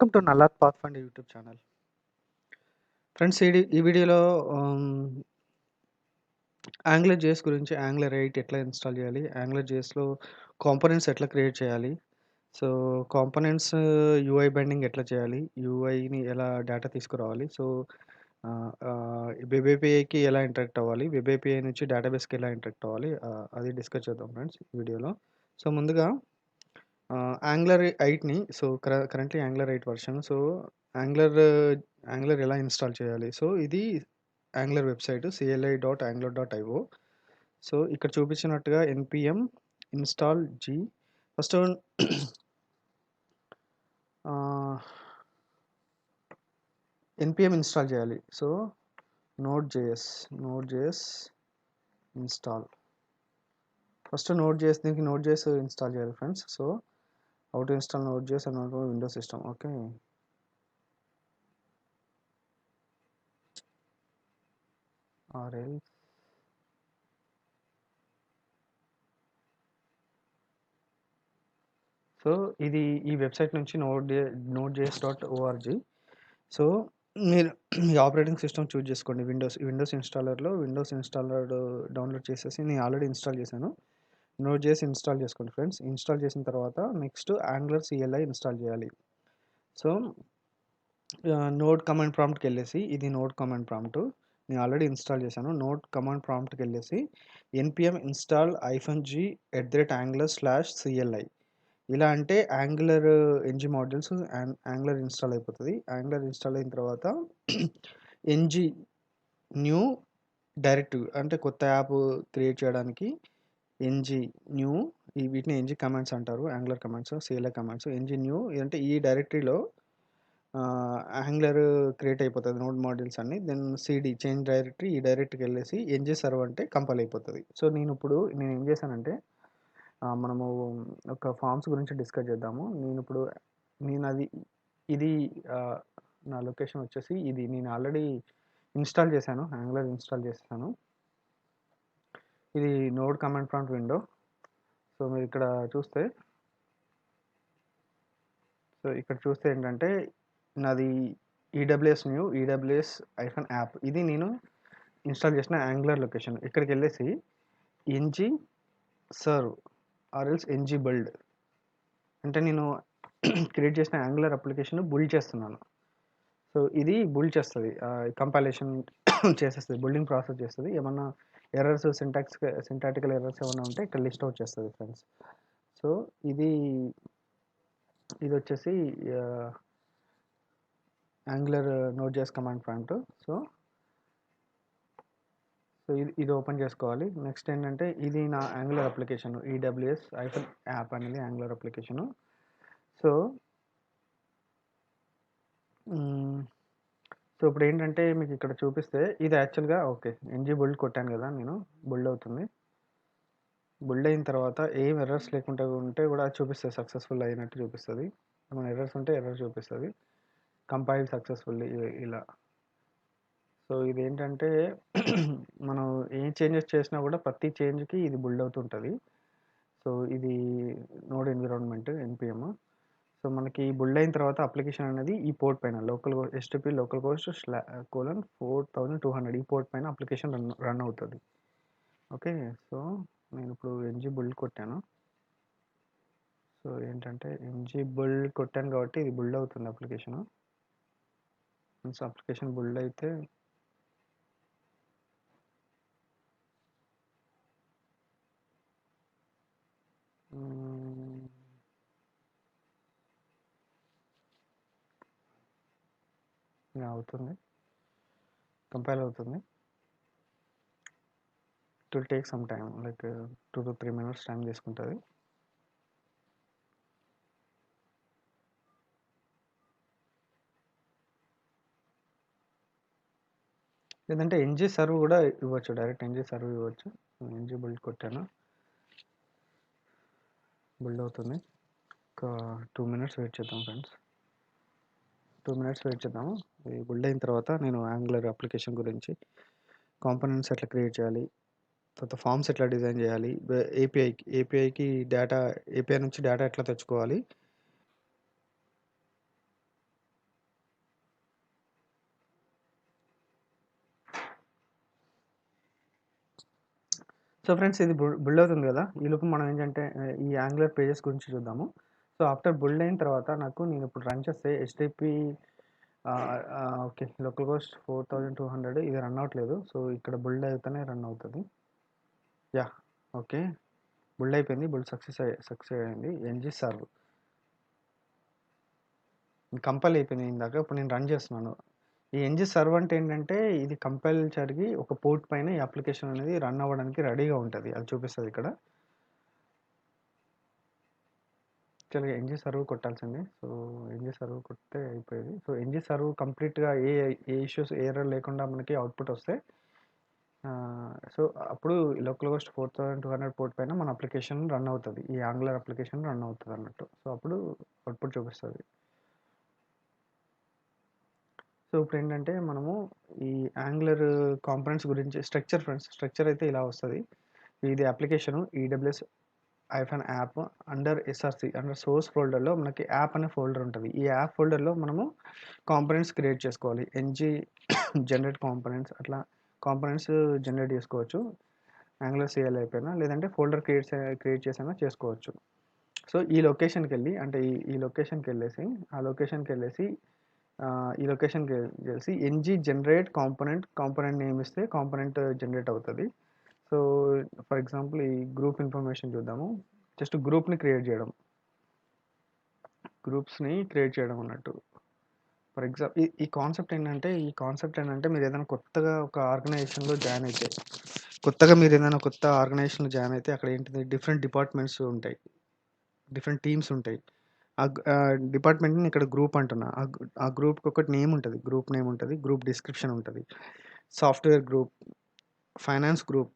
Welcome to నల్లాత్ పాత్ఫండ్ YouTube channel. Friends ఈ వీడియోలో యాంగులర్ జేఎస్ గురించి యాంగులర్ 8 ఎట్లా ఇన్‌స్టాల్ చేయాలి? యాంగులర్ జేఎస్‌లో కాంపోనెంట్స్ ఎట్లా క్రియేట్ చేయాలి? సో, కాంపోనెంట్స్ యూఐ బైండింగ్ ఎట్లా చేయాలి? యూఐని ఎలా డేటా తీసుకురావాలి? సో, వెబ్ ఏపీఐకి ఎలా ఇంటరాక్ట్ అవ్వాలి? వెబ్ ఏపీఐ నుంచి డేటాబేస్‌కి ఎలా ఇంటరాక్ట్ అవ్వాలి? అది డిస్కస్ చేద్దాం ఫ్రెండ్స్ ఈ వీడియోలో. సో, ముందుగా యాంగులర్ 8ని currently Angular 8 version. So, Angular Angular ఎలా ఇన్‌స్టాల్ చేయాలి? సో, ఇది యాంగులర్ వెబ్‌సైట్ cli.angular.io. సో, ఇక్కడ చూపించినట్టుగా npm install g first npm install చేయాలి. So, node.js install. ఫస్ట్ దీనికి node.js ఇన్‌స్టాల్ చేయాలి friends. So, how to install node.js and Windows system. Okay. else so, ఇది ఈ వెబ్‌సైట్ నుంచి node.js.org. సో, మీరు మీ ఆపరేటింగ్ సిస్టమ్ చూజ్ చేసుకోండి. విండోస్ ఇన్‌స్టాలర్ డౌన్లోడ్ చేసేసి నేను ఆల్రెడీ ఇన్‌స్టాల్ చేశాను. node.js ఇన్‌స్టాల్ చేసుకోండి ఫ్రెండ్స్. ఇన్‌స్టాల్ చేసిన తర్వాత నెక్స్ట్ యాంగులర్ CLI ఇన్‌స్టాల్ చేయాలి. సో, నోడ్ కమాండ్ ప్రాంప్ట్‌కెళ్ళేసి ఇది నోడ్ కమాండ్ ప్రాంప్ట్. నేను ఆల్రెడీ ఇన్‌స్టాల్ చేశాను. నోడ్ కమాండ్ ప్రాంప్ట్‌కెళ్ళేసి npm install -g @angular/cli ఇలా అంటే Angular NG modules Angular install అయిపోతది. యాంగులర్ ఇన్‌స్టాల్ అయిన తర్వాత ఎన్‌జీ న్యూ డైరెక్టివ్ అంటే కొత్త యాప్ క్రియేట్ చేయడానికి ఎన్‌జీ న్యూ వీటిని ఎన్‌జీ కమాండ్స్ అంటారు. Angular commands, CLI commands. NG new అంటే ఈ డైరెక్టరీలో యాంగులర్ క్రియేట్ అయిపోతది నోడ్ మాడ్యూల్స్ అన్నీ. దెన్ సీడీ చేంజ్ డైరెక్టరీ ఈ డైరెక్టరీకెళ్ళేసి ఎన్‌జీ సర్వ్ అంటే కంపైల్ అయిపోతది. సో, నేనేం చేశానంటే మనము ఒక ఫార్మ్స్ గురించి డిస్కస్ చేద్దాము. ఇది నా లొకేషన్ వచ్చేసి ఇది నేను ఆల్రెడీ ఇన్‌స్టాల్ చేశాను. యాంగులర్ ఇన్‌స్టాల్ చేసేసాను. ఇది node command prompt window. So, మీరు ఇక్కడ చూస్తే ఏంటంటే నాది EWS-యాప్ ఇది నేను ఇన్‌స్టాల్ చేసిన యాంగులర్ లొకేషన్. ఇక్కడికెళ్ళేసి NG serve or else NG build అంటే నేను క్రియేట్ చేసిన యాంగులర్ అప్లికేషన్ బిల్డ్ చేస్తున్నాను. సో, ఇది బిల్డ్ చేస్తది. కంపైలేషన్ చేసేస్తది. బిల్డింగ్ ప్రాసెస్ చేస్తది. ఏమన్నా ఎర్రర్స్ సింటాక్టికల్ ఎర్రర్స్ ఏమన్నా ఉంటే ఇక్కడ లిస్ట్ ఔట్ చేస్తది ఫ్రెండ్స్. సో, ఇదొచ్చేసి యాంగులర్ నోడ్.js కమాండ్ ప్రాంప్ట్. సో, ఇది ఓపెన్ చేసుకోవాలి. నెక్స్ట్ ఏంటంటే ఇది నా యాంగులర్ అప్లికేషన్ EWS-యాప్ అనేది యాంగులర్ అప్లికేషను. సో, ఇప్పుడు ఏంటంటే మీకు ఇక్కడ చూపిస్తే ఇది యాక్చువల్‌గా ఓకే. ఎన్‌జీ బిల్డ్ కొట్టాను కదా నేను. బిల్డ్ అవుతుంది. బిల్డ్ అయిన తర్వాత ఏం ఎర్రర్స్ లేకుండా ఉంటే కూడా అది చూపిస్తది సక్సెస్‌ఫుల్ అయినట్టు చూపిస్తది. ఏమైనా ఎర్రర్స్ ఉంటే ఎర్రర్ చూపిస్తది. కంపైల్ సక్సెస్‌ఫుల్లీ ఇలా. సో, ఇదేంటంటే మనం ఏ చేంజెస్ చేసినా కూడా ప్రతి చేంజ్‌కి ఇది బిల్డ్ అవుతుంటది. సో, ఇది నోడ్ ఎన్విరాన్మెంట్ npm. సో, మనకి బిల్డ్ అయిన తర్వాత అప్లికేషన్ అనేది ఈ పోర్ట్ పైన HTTP localhost/:4000 ఈ పోర్ట్ పైన అప్లికేషన్ రన్ అవుతది. ఓకే. సో, నేనిప్పుడు ఎన్‌జీ బిల్డ్ కొట్టాను. సో, ఏంటంటే ఎన్‌జీ బిల్డ్ కొట్టాను కాబట్టి ఇది బిల్డ్ అవుతుంది అప్లికేషను. వన్స్ అప్లికేషన్ బిల్డ్ అయితే అవుతుంది. కంపైల్ అవుతుంది. It will take some time like 2 to 3 minutes time తీసుకుంటది. లేదంటే ఎన్‌జీ సర్వ్ కూడా ఇవ్వచ్చు. డైరెక్ట్ ఎన్‌జీ సర్వ్ ఇవ్వచ్చు. ఎన్‌జీ బిల్డ్ కొట్టాను. బిల్డ్ అవుతుంది. ఒక 2 minutes వెయిట్ చేద్దాం ఫ్రెండ్స్. 2 minutes వెయిట్ చేద్దాము. ఇది బిల్డ్ అయిన తర్వాత నేను యాంగులర్ అప్లికేషన్ గురించి కాంపోనెంట్స్ ఎట్లా క్రియేట్ చేయాలి, తర్వాత ఫార్మ్స్ ఎట్లా డిజైన్ చేయాలి, ఏపీఐ నుంచి డేటా ఎట్లా తెచ్చుకోవాలి, సో ఫ్రెండ్స్ ఇది బిల్డ్ అవుతుంది కదా! ఈలోపు మనం ఏంటంటే ఈ యాంగులర్ పేజెస్ గురించి చూద్దాము. సో ఆఫ్టర్ బిల్డ్ అయిన తర్వాత నేను ఇప్పుడు రన్ చేస్తే హెచ్‌టిటిపి ఓకే. లోకల్ హోస్ట్ 4200 ఇది రన్ అవ్వట్లేదు. సో ఇక్కడ బిల్డ్ అయితేనే రన్ అవుతది. యాహ్! ఓకే. బిల్డ్ అయిపోయింది. బిల్డ్ సక్సెస్ అయింది. ఎన్‌జీ సర్వ్ కంపైల్ అయిపోయింది ఇందాక. ఇప్పుడు నేను రన్ చేస్తున్నాను. ఈ ఎన్‌జీ సర్వ్ అంటే ఏంటంటే ఇది కంపైల్ జరిగి ఒక పోర్ట్ పైన ఈ అప్లికేషన్ అనేది రన్ అవ్వడానికి రెడీగా ఉంటది. అది చూపిస్తది ఇక్కడ. యాక్చువల్‌గా ఎన్‌జీ సర్వ్ కొట్టాల్సిందే. సో ఎన్‌జీ సర్వ్ కొడితే అయిపోయేది. సో ఎన్‌జీ సర్వ్ కంప్లీట్‌గా ఏ ఇష్యూస్ ఏ ఎర్రర్ లేకుండా మనకి అవుట్‌పుట్ వస్తే సో అప్పుడు లోకల్ హోస్ట్ 4200 పోర్ట్ పైన మన అప్లికేషన్ రన్ అవుతది. ఈ యాంగులర్ అప్లికేషన్ రన్ అవుతదన్నట్టు. సో అప్పుడు అవుట్‌పుట్ చూపిస్తది. సో ఇప్పుడేంటంటే మనము ఈ యాంగులర్ కాంపోనెంట్స్ గురించి స్ట్రక్చర్ అయితే ఇలా వస్తది. ఇది application EWS app under SRC under source ఫోల్డర్‌లో మనకి యాప్ అనే ఫోల్డర్ ఉంటది. ఈ యాప్ ఫోల్డర్‌లో మనము కాంపోనెంట్స్ క్రియేట్ చేసుకోవాలి. ఎన్‌జీ జనరేట్ కాంపోనెంట్స్ అట్లా కాంపోనెంట్స్ జనరేట్ చేసుకోవచ్చు. యాంగులర్ సీఎల్ అయిపోయినా లేదంటే ఫోల్డర్ క్రియేట్ చేసైనా చేసుకోవచ్చు. సో ఈ లొకేషన్‌కెళ్ళి అంటే ఈ లొకేషన్‌కెళ్ళేసి ఆ లొకేషన్‌కెళ్ళేసి ఈ లొకేషన్‌కెళ్ళేసి ఎన్‌జీ జనరేట్ కాంపోనెంట్ నేమ్ ఇస్తే కాంపోనెంట్ జనరేట్ అవుతది. సో ఫర్ ఎగ్జాంపుల్ ఈ గ్రూప్ ఇన్ఫర్మేషన్ చూద్దాము. జస్ట్ గ్రూప్స్‌ని క్రియేట్ చేయడం అన్నట్టు. ఫర్ ఎగ్జాంపుల్ ఈ కాన్సెప్ట్ ఏంటంటే మీరు ఏదైనా కొత్తగా ఒక ఆర్గనైజేషన్‌లో కొత్త ఆర్గనైజేషన్‌లో జాయిన్ అయితే అక్కడ ఏంటిది డిఫరెంట్ డిపార్ట్మెంట్స్ ఉంటాయి. డిఫరెంట్ టీమ్స్ ఉంటాయి. డిపార్ట్మెంట్‌ని ఇక్కడ గ్రూప్ అంటున్నా. ఆ గ్రూప్‌కి ఒకటి నేమ్ ఉంటది. గ్రూప్ నేమ్ ఉంటది. గ్రూప్ డిస్క్రిప్షన్ ఉంటది. Software group, finance group,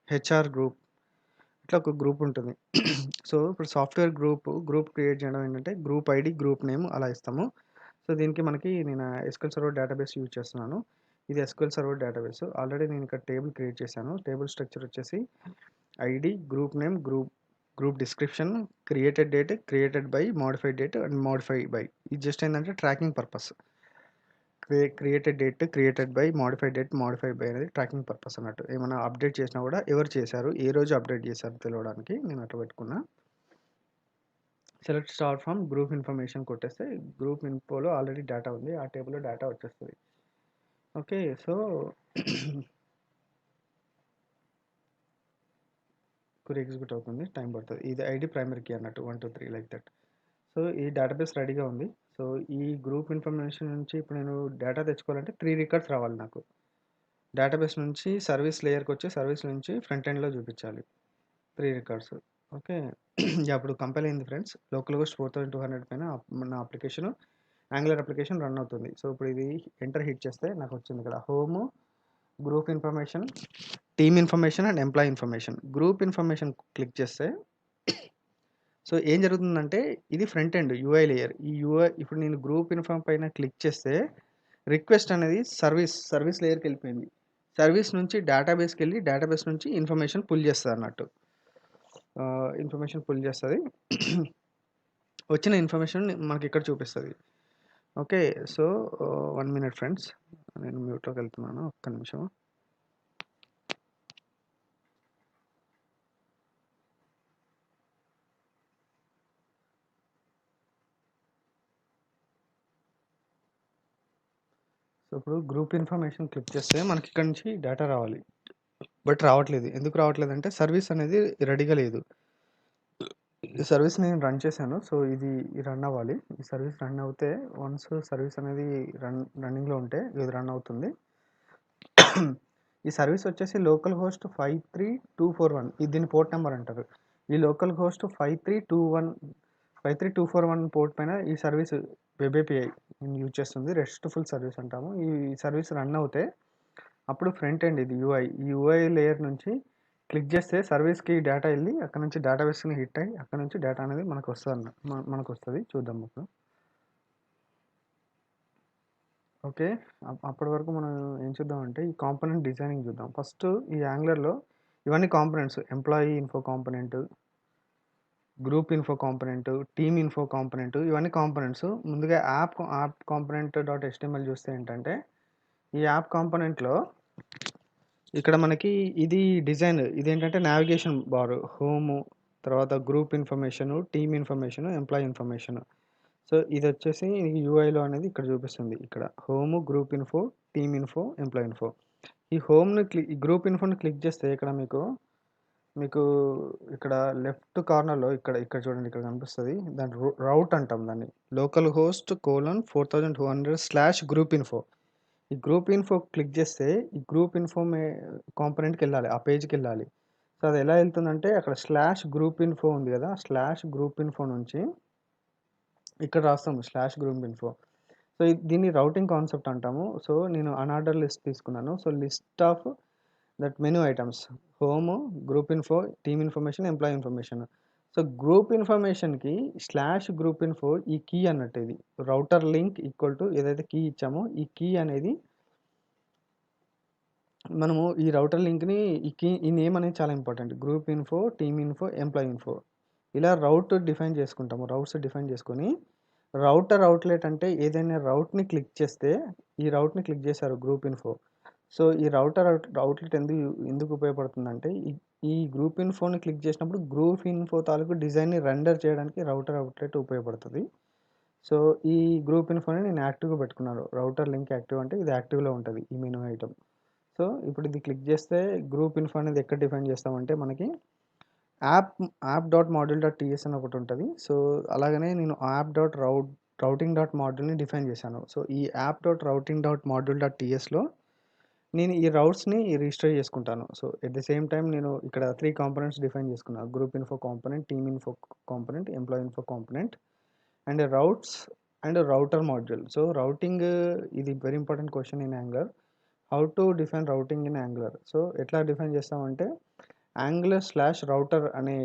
HR group ఇట్లా ఒక గ్రూప్ ఉంటుంది. సో ఇప్పుడు సాఫ్ట్‌వేర్ గ్రూప్ క్రియేట్ చేయడం ఏంటంటే గ్రూప్ ఐడీ, గ్రూప్ నేమ్ అలా ఇస్తాము. సో దీనికి నేను ఎస్‌క్యూఎల్ సర్వర్ డేటాబేస్ యూజ్ చేస్తున్నాను. ఇది ఎస్‌క్యూఎల్ సర్వర్ డేటాబేస్. ఆల్రెడీ నేను ఇక్కడ టేబుల్ క్రియేట్ చేశాను. టేబుల్ స్ట్రక్చర్ వచ్చేసి ID, group name, group description, created date, created by, modified date and modify by. ఇది జస్ట్ ఏంటంటే tracking purpose. Created date, created by, modified date, modify by అనేది tracking purpose అన్నట్టు. ఏమైనా update చేసినా కూడా ఎవరు చేశారు, ఏ రోజు అప్డేట్ చేశారు తెలవడానికి నేను అట్లా పెట్టుకున్నా. Select star from group information కొట్టేస్తే గ్రూప్ ఇన్ఫోలో ఆల్రెడీ డేటా ఉంది. ఆ టేబుల్లో డేటా వచ్చేస్తుంది. ఓకే. సో క్వెరీ ఎగ్జిక్యూట్ అవుతుంది. టైం పడుతుంది. ఇది ఐడి ప్రైమరీ కీ అన్నట్టు 1, 2, 3 లైక్ దట్. సో ఈ డేటాబేస్ రెడీగా ఉంది. సో ఈ గ్రూప్ ఇన్ఫర్మేషన్ నుంచి ఇప్పుడు నేను డేటా తెచ్చుకోవాలంటే 3 రికార్డ్స్ రావాలి నాకు. డేటాబేస్ నుంచి సర్వీస్ లేయర్కి వచ్చి సర్వీస్ నుంచి ఫ్రంట్ ఎండ్లో చూపించాలి 3 రికార్డ్స్. ఓకే. అప్పుడు కంపైల్ అయింది ఫ్రెండ్స్. లోకల్ హోస్ట్ 4200 పైన మన అప్లికేషన్ యాంగులర్ అప్లికేషన్ రన్ అవుతుంది. సో ఇప్పుడు ఇది ఎంటర్ హిట్ చేస్తే నాకు వచ్చింది ఇక్కడ home, group information, team information and employee information. Group information click చేస్తే సో ఏం జరుగుతుందంటే ఇది ఫ్రంట్ ఎండ్ యూఐ లేయర్. ఈ యూఐ ఇప్పుడు నేను గ్రూప్ ఇన్ఫార్మ్ పైన క్లిక్ చేస్తే రిక్వెస్ట్ అనేది సర్వీస్ లేయర్కి వెళ్ళిపోయింది. సర్వీస్ నుంచి డేటాబేస్కి వెళ్ళి డేటాబేస్ నుంచి ఇన్ఫర్మేషన్ పుల్ చేస్తుంది అన్నట్టు. ఇన్ఫర్మేషన్ పుల్ చేస్తుంది. వచ్చిన ఇన్ఫర్మేషన్ మనకి ఇక్కడ చూపిస్తుంది. ఓకే. సో 1 మినిట్ ఫ్రెండ్స్, నేను మ్యూట్లోకి వెళ్తున్నాను. ఒక్క నిమిషం. సో ఇప్పుడు గ్రూప్ ఇన్ఫర్మేషన్ క్లిక్ చేస్తే మనకి ఇక్కడ నుంచి డేటా రావాలి. బట్ రావట్లేదు. ఎందుకు రావట్లేదంటే సర్వీస్ అనేది రెడీగా లేదు. ఈ సర్వీస్ నేను రన్ చేశాను. సో ఇది రన్ అవ్వాలి. ఈ సర్వీస్ రన్ అవుతే వన్స్ సర్వీస్ అనేది రన్నింగ్‌లో ఉంటే ఇది రన్ అవుతుంది. ఈ సర్వీస్ వచ్చేసి లోకల్ హోస్ట్ 53241 ఇది దీని పోర్ట్ నెంబర్ అంటారు. ఈ లోకల్ హోస్ట్ 53241 పోర్ట్ పైన ఈ సర్వీస్ వెబ్ ఏపీఐ యూజ్ చేస్తుంది. రెస్ట్‌ఫుల్ సర్వీస్ అంటాము. ఈ సర్వీస్ రన్ అవుతే అప్పుడు ఫ్రంట్ ఎండ్ ఇది యూఐ. ఈ యూఐ లేయర్ నుంచి క్లిక్ చేస్తే సర్వీస్‌కి డేటా వెళ్ళి అక్కడ నుంచి డేటాబేస్‌ని హిట్ అయ్యి అక్కడ నుంచి డేటా అనేది మనకు వస్తుంది. చూద్దాం ఇప్పుడు. ఓకే. అప్పటి వరకు మనం ఏం చూద్దామంటే ఈ కాంపోనెంట్ డిజైనింగ్ చూద్దాం. ఫస్ట్ ఈ యాంగులర్‌లో ఇవన్నీ components employee info component, group info component, team info component ఇవన్నీ కాంపోనెంట్స్. ముందుగా యాప్ కాంపోనెంట్ డాట్ HTML చూస్తే ఏంటంటే ఈ యాప్ కాంపోనెంట్‌లో ఇక్కడ మనకి ఇది డిజైన్ ఇదేంటంటే నావిగేషన్ బార్ హోము, తర్వాత group information, team information, employee information. So ఇదొచ్చేసి యూఐలో అనేది ఇక్కడ చూపిస్తుంది. ఇక్కడ home, group info, team info, employee info. ఈ హోమ్‌ని ఈ గ్రూప్ ఇన్ఫోని క్లిక్ చేస్తే ఇక్కడ మీకు మీకు ఇక్కడ లెఫ్ట్ కార్నర్‌లో ఇక్కడ ఇక్కడ చూడండి ఇక్కడ కనిపిస్తది. దాన్ని రౌట్ అంటాం దాన్ని. లోకల్ హోస్ట్ కోలన్ 4200/గ్రూప్ ఇన్ఫో. ఈ గ్రూప్ ఇన్ఫో క్లిక్ చేస్తే ఈ గ్రూప్ ఇన్ఫో కాంపోనెంట్‌కెళ్ళాలి. ఆ పేజ్‌కెళ్ళాలి. సో అది ఎలా వెళ్తుందంటే అక్కడ /గ్రూప్ ఇన్ఫో ఉంది కదా! /గ్రూప్ ఇన్ఫో నుంచి ఇక్కడ రాస్తాము /గ్రూప్ ఇన్ఫో. సో దీన్ని రౌటింగ్ కాన్సెప్ట్ అంటాము. సో నేను అన్ఆర్డర్ లిస్ట్ తీసుకున్నాను. So list of that menu items home, group info, team information, employee information. So group ఇన్ఫర్మేషన్కి /గ్రూప్ ఇన్ఫో ఈ కీ అన్నట్టు ఇది రౌటర్ లింక్ ఈక్వల్ టు ఏదైతే కీ ఇచ్చామో ఈ కీ అనేది మనము ఈ రౌటర్ లింక్ని ఈ నేమ్ అనేది చాలా important. Group info, team info, employee info ఇలా రౌట్స్ డిఫైన్ చేసుకొని రౌటర్ అవుట్లెట్ అంటే ఏదైనా రౌట్ని క్లిక్ చేస్తే ఈ రౌట్ని క్లిక్ చేశారు గ్రూప్ ఇన్ఫో. సో ఈ రౌటర్ అవుట్లెట్ ఎందుకు ఉపయోగపడుతుందంటే ఈ గ్రూప్ ఇన్ఫోని క్లిక్ చేసినప్పుడు గ్రూప్ ఇన్ఫో తాలూకు డిజైన్ని రెండర్ చేయడానికి రౌటర్ అవుట్లెట్ ఉపయోగపడుతుంది. సో ఈ గ్రూప్ ఇన్ఫోని నేను యాక్టివ్గా పెట్టుకున్నాను. రౌటర్ లింక్ యాక్టివ్ అంటే ఇది యాక్టివ్లో ఉంటుంది ఈ మెనూ ఐటమ్. సో ఇప్పుడు ఇది క్లిక్ చేస్తే గ్రూప్ ఇన్ఫో అనేది ఎక్కడ డిఫైన్ చేస్తామంటే మనకి యాప్.మాడ్యూల్.ts అని ఒకటి ఉంటుంది. సో అలాగనే నేను రౌటింగ్.మాడ్యూల్ని డిఫైన్ చేశాను. సో ఈ యాప్.రౌటింగ్.మాడ్యూల్.tsలో నేను ఈ రౌట్స్ని రిజిస్టర్ చేసుకుంటాను. So at the same time నేను ఇక్కడ 3 కాంపోనెంట్స్ డిఫైన్ చేసుకున్నాను. Group info component, team info component, employee info component and routes and router module. So routing ఇది very important question in Angular. How to define routing in Angular. So ఎట్లా define చేస్తామంటే యాంగులర్/రౌటర్ అనే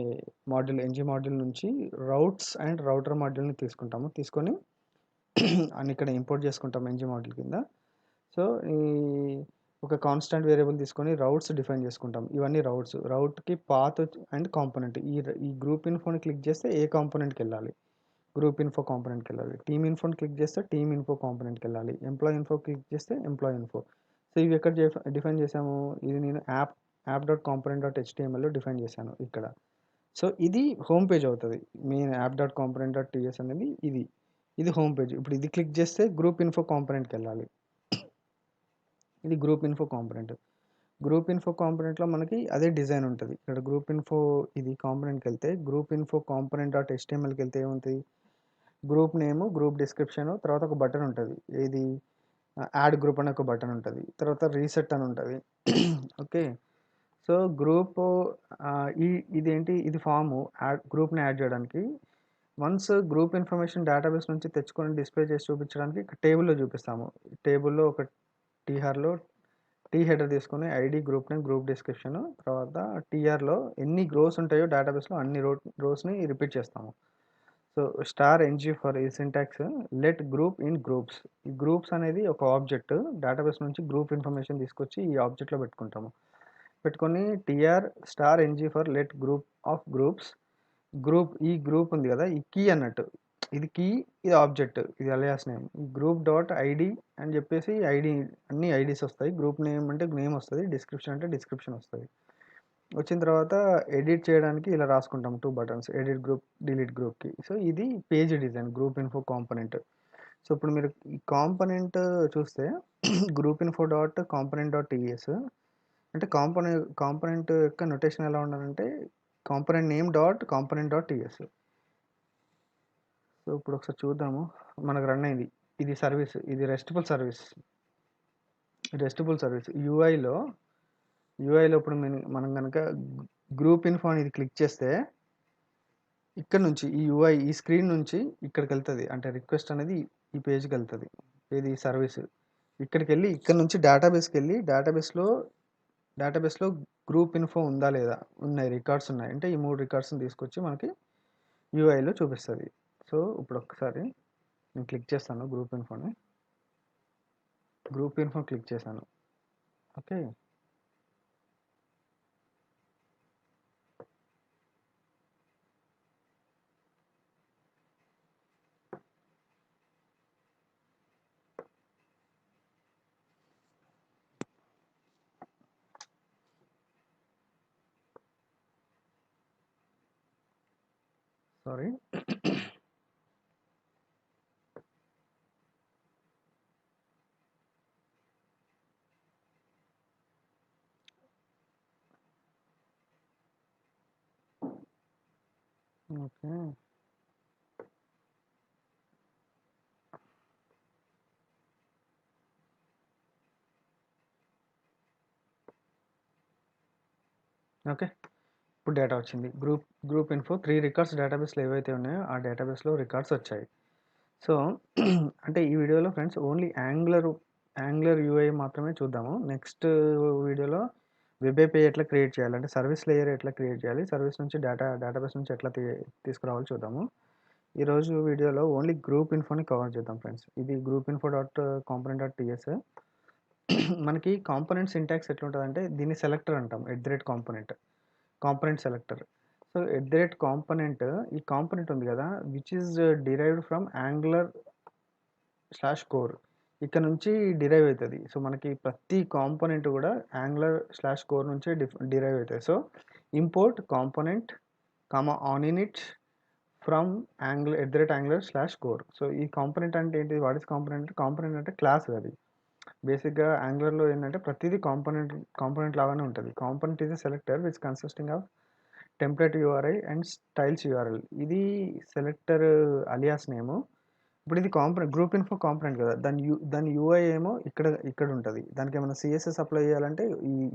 module module నుంచి routes and router మాడ్యూల్ని తీసుకొని అని ఇక్కడ ఇంపోర్ట్ చేసుకుంటాం మాడ్యూల్ కింద. సో ఈ ఒక కాన్స్టెంట్ వేరియబుల్ తీసుకొని రౌట్స్ డిఫైన్ చేసుకుంటాం. ఇవన్నీ రౌట్కి పాత్ అండ్ కాంపోనెంట్ ఈ గ్రూప్ ఇన్ఫోని క్లిక్ చేస్తే ఏ కాంపోనెంట్కి వెళ్ళాలి, గ్రూప్ ఇన్ఫో కాంపోనెంట్కి వెళ్ళాలి. టీమ్ ఇన్ఫోని క్లిక్ చేస్తే టీమ్ ఇన్ఫో కాంపోనెంట్కి వెళ్ళాలి. ఎంప్లాయీ ఇన్ఫో క్లిక్ చేస్తే ఎంప్లాయీ ఇన్ఫో. సో ఇవి ఎక్కడ డిఫైన్ చేసాము, ఇది నేను యాప్.component.htmlలో డిఫైన్ చేశాను ఇక్కడ. సో ఇది హోమ్ పేజ్ అవుతుంది. మెయిన్ యాప్.component.ts అనేది ఇది హోమ్ పేజ్. ఇప్పుడు ఇది క్లిక్ చేస్తే గ్రూప్ ఇన్ఫో కాంపోనెంట్కి వెళ్ళాలి. ఇది group info component. Group info కాంపోనెంట్లో మనకి అదే డిజైన్ ఉంటుంది. ఇక్కడ గ్రూప్ ఇన్ఫో ఇది కాంపోనెంట్కి వెళ్తే గ్రూప్ ఇన్ఫో కాంపోనెంట్.htmlకి వెళ్తే ఏముంటుంది, గ్రూప్ నేము, గ్రూప్ డిస్క్రిప్షన్, తర్వాత ఒక బటన్ ఉంటుంది. ఇది యాడ్ గ్రూప్ అనే ఒక బటన్ ఉంటుంది. తర్వాత రీసెట్ అని ఉంటుంది. ఓకే. సో గ్రూప్ ఇది ఫాము గ్రూప్ని యాడ్ చేయడానికి. వన్స్ గ్రూప్ ఇన్ఫర్మేషన్ డేటాబేస్ నుంచి తెచ్చుకొని డిస్ప్లే చేసి చూపించడానికి టేబుల్లో చూపిస్తాము. టేబుల్లో ఒక టీఆర్లో టీ హెడర్ తీసుకొని ID, group name, group description, తర్వాత టీఆర్లో ఎన్ని రోస్ ఉంటాయో డేటాబేస్లో అన్ని రోస్ని రిపీట్ చేస్తాము. సో *ng ఫర్ ఈ syntax let group in groups. ఈ గ్రూప్స్ అనేది ఒక ఆబ్జెక్ట్. డేటాబేస్ నుంచి గ్రూప్ ఇన్ఫర్మేషన్ తీసుకొచ్చి ఈ ఆబ్జెక్ట్లో పెట్టుకుంటాము. పెట్టుకొని *ng for let group of groups. ఈ గ్రూప్ ఉంది కదా, ఈ కీ అన్నట్టు. ఇది కీ, ఇది ఆబ్జెక్ట్, ఇది అలియాస్ నేమ్. ఈ గ్రూప్.ఐడి అని చెప్పేసి అన్ని ఐడీస్ వస్తాయి. గ్రూప్ నేమ్ అంటే నేమ్ వస్తుంది, డిస్క్రిప్షన్ అంటే డిస్క్రిప్షన్ వస్తుంది. వచ్చిన తర్వాత ఎడిట్ చేయడానికి ఇలా రాసుకుంటాం 2 బటన్స్, ఎడిట్ గ్రూప్, డిలీట్ గ్రూప్కి. సో ఇది page design group info component. So ఇప్పుడు మీరు ఈ కాంపోనెంట్ చూస్తే గ్రూప్ ఇన్ఫో.component.ts అంటే కాంపోనెంట్ యొక్క నొటేషన్ ఎలా ఉండాలంటే కాంపోనెంట్ నేమ్ .component.ts. సో ఇప్పుడు ఒకసారి చూద్దాము. మనకు రన్ అయింది. ఇది సర్వీస్, ఇది రెస్ట్ఫుల్ సర్వీస్ యూఐలో ఇప్పుడు మనం కనుక గ్రూప్ ఇన్ఫో అనేది క్లిక్ చేస్తే ఇక్కడ నుంచి ఈ స్క్రీన్ నుంచి ఇక్కడికి వెళ్తుంది. అంటే రిక్వెస్ట్ అనేది ఈ పేజ్కి వెళ్తుంది. ఇది సర్వీస్. ఇక్కడికి వెళ్ళి ఇక్కడ నుంచి డేటాబేస్కి వెళ్ళి డేటాబేస్లో గ్రూప్ ఇన్ఫో ఉందా లేదా, ఉన్నాయి, రికార్డ్స్ ఉన్నాయి అంటే ఈ 3 రికార్డ్స్ని తీసుకొచ్చి మనకి యూఐలో చూపిస్తుంది. సో ఇప్పుడు ఒక్కసారి నేను క్లిక్ చేస్తాను గ్రూప్ ఇన్ఫో క్లిక్ చేశాను. ఓకే. సారీ. ఓకే. ఓకే. ఇప్పుడు డేటా వచ్చింది. గ్రూప్ ఇన్ఫో 3 రికార్డ్స్ డేటాబేస్‌లో ఏవైతే ఉన్నాయో ఆ డేటాబేస్‌లో రికార్డ్స్ వచ్చాయి. సో, అంటే ఈ వీడియోలో ఫ్రెండ్స్ ఓన్లీ యాంగులర్ యూఐ మాత్రమే చూద్దాము. నెక్స్ట్ వీడియోలో వెబ్ ఏపీఐ ఎట్లా క్రియేట్ చేయాలి, అంటే సర్వీస్ లేయర్ ఎట్లా క్రియేట్ చేయాలి, సర్వీస్ నుంచి డేటాబేస్ నుంచి ఎట్లా తీసుకురావాలో చూద్దాము. ఈరోజు వీడియోలో ఓన్లీ గ్రూప్ ఇన్ఫోని కవర్ చేద్దాం ఫ్రెండ్స్. ఇది group info dot component dot TS. మనకి కాంపోనెంట్ సింటాక్స్ ఎట్లుంటుందంటే దీన్ని సెలెక్టర్ అంటాం. Component selector. సో కాంపోనెంట్, ఈ కాంపోనెంట్ ఉంది కదా, which is derived from angular slash core. ఇక్కడ నుంచి డిరైవ్ అవుతుంది. సో మనకి ప్రతి కాంపోనెంట్ కూడా యాంగులర్ స్లాష్ కోర్ నుంచి డిరైవ్ అవుతుంది. So import component on in it from angular slash core. So ఈ కాంపోనెంట్ అంటే ఏంటి, వాట్ ఇస్ కాంపోనెంట్ అంటే క్లాస్. అది బేసిక్గా యాంగులర్లో ఏంటంటే ప్రతిదీ కాంపోనెంట్ లాగానే ఉంటుంది. Component is a selector which consisting of template URI and styles URL. ఇది సెలెక్టర్ అలియాస్ నేము. ఇప్పుడు ఇది గ్రూప్ ఇన్ఫో కాంపోనెంట్ కదా, దాని యూఐ ఏమో ఇక్కడ ఉంటుంది. దానికి ఏమైనా సిఎస్ఎస్ అప్లై చేయాలంటే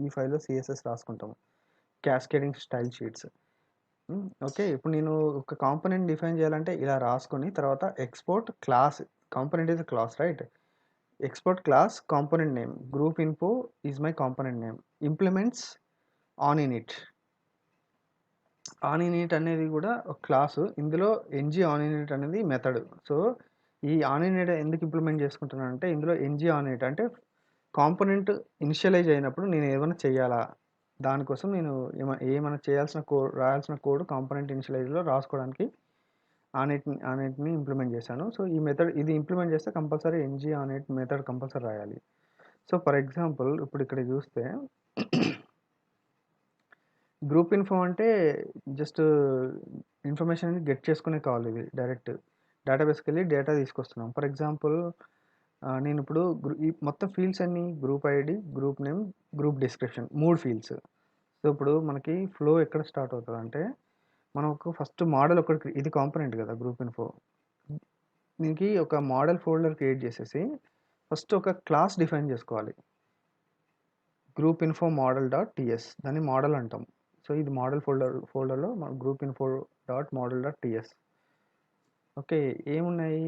ఈ ఫైల్లో సిఎస్ఎస్ రాసుకుంటాము. Cascading style sheets. ఓకే. ఇప్పుడు నేను ఒక కాంపోనెంట్ డిఫైన్ చేయాలంటే ఇలా రాసుకొని తర్వాత export class. Component is class, right? Export class component name. Group info is my component name. Implements on init. On init అనేది కూడా ఒక క్లాసు. ఇందులో ఎన్జీ ఆన్ ఇనిట్ అనేది మెథడ్. సో ఈ ఆన్ ఇనిట్ ఎందుకు ఇంప్లిమెంట్ చేసుకుంటున్నానంటే ఇందులో ఎన్జీ ఆన్ ఇనిట్ అంటే కాంపోనెంట్ ఇనిషియలైజ్ అయినప్పుడు నేను ఏమైనా చేయాలా, దానికోసం నేను ఏమైనా రాయాల్సిన కోడ్ కాంపోనెంట్ ఇనిషియలైజ్లో రాసుకోవడానికి ఆనెట్ని ఇంప్లిమెంట్ చేశాను. సో ఈ మెథడ్ ఇది ఇంప్లిమెంట్ చేస్తే కంపల్సరీ ఎన్జీ ఆనెట్ మెథడ్ కంపల్సరీ రాయాలి. సో ఫర్ ఎగ్జాంపుల్ ఇప్పుడు ఇక్కడ చూస్తే గ్రూప్ ఇన్ఫో అంటే జస్ట్ ఇన్ఫర్మేషన్ గెట్ చేసుకునే కావాలి. ఇది డైరెక్ట్ డేటాబేస్కి వెళ్ళి డేటా తీసుకొస్తున్నాం. ఫర్ ఎగ్జాంపుల్ నేను ఇప్పుడు ఈ మొత్తం ఫీల్డ్స్ అన్ని group ID, group name, group description, 3 fields. So ఇప్పుడు మనకి ఫ్లో ఎక్కడ స్టార్ట్ అవుతుంది అంటే మనకు ఫస్ట్ మోడల్ ఒకటి, ఇది కాంపోనెంట్ కదా గ్రూప్ ఇన్ఫో. దీనికి ఒక మోడల్ ఫోల్డర్ క్రియేట్ చేసేసి ఫస్ట్ ఒక క్లాస్ డిఫైన్ చేసుకోవాలి. Group info model dot TS, దాన్ని మోడల్ అంటాం. సో ఇది మోడల్ ఫోల్డర్లో group info dot model dot TS. Okay. ఏమున్నాయి,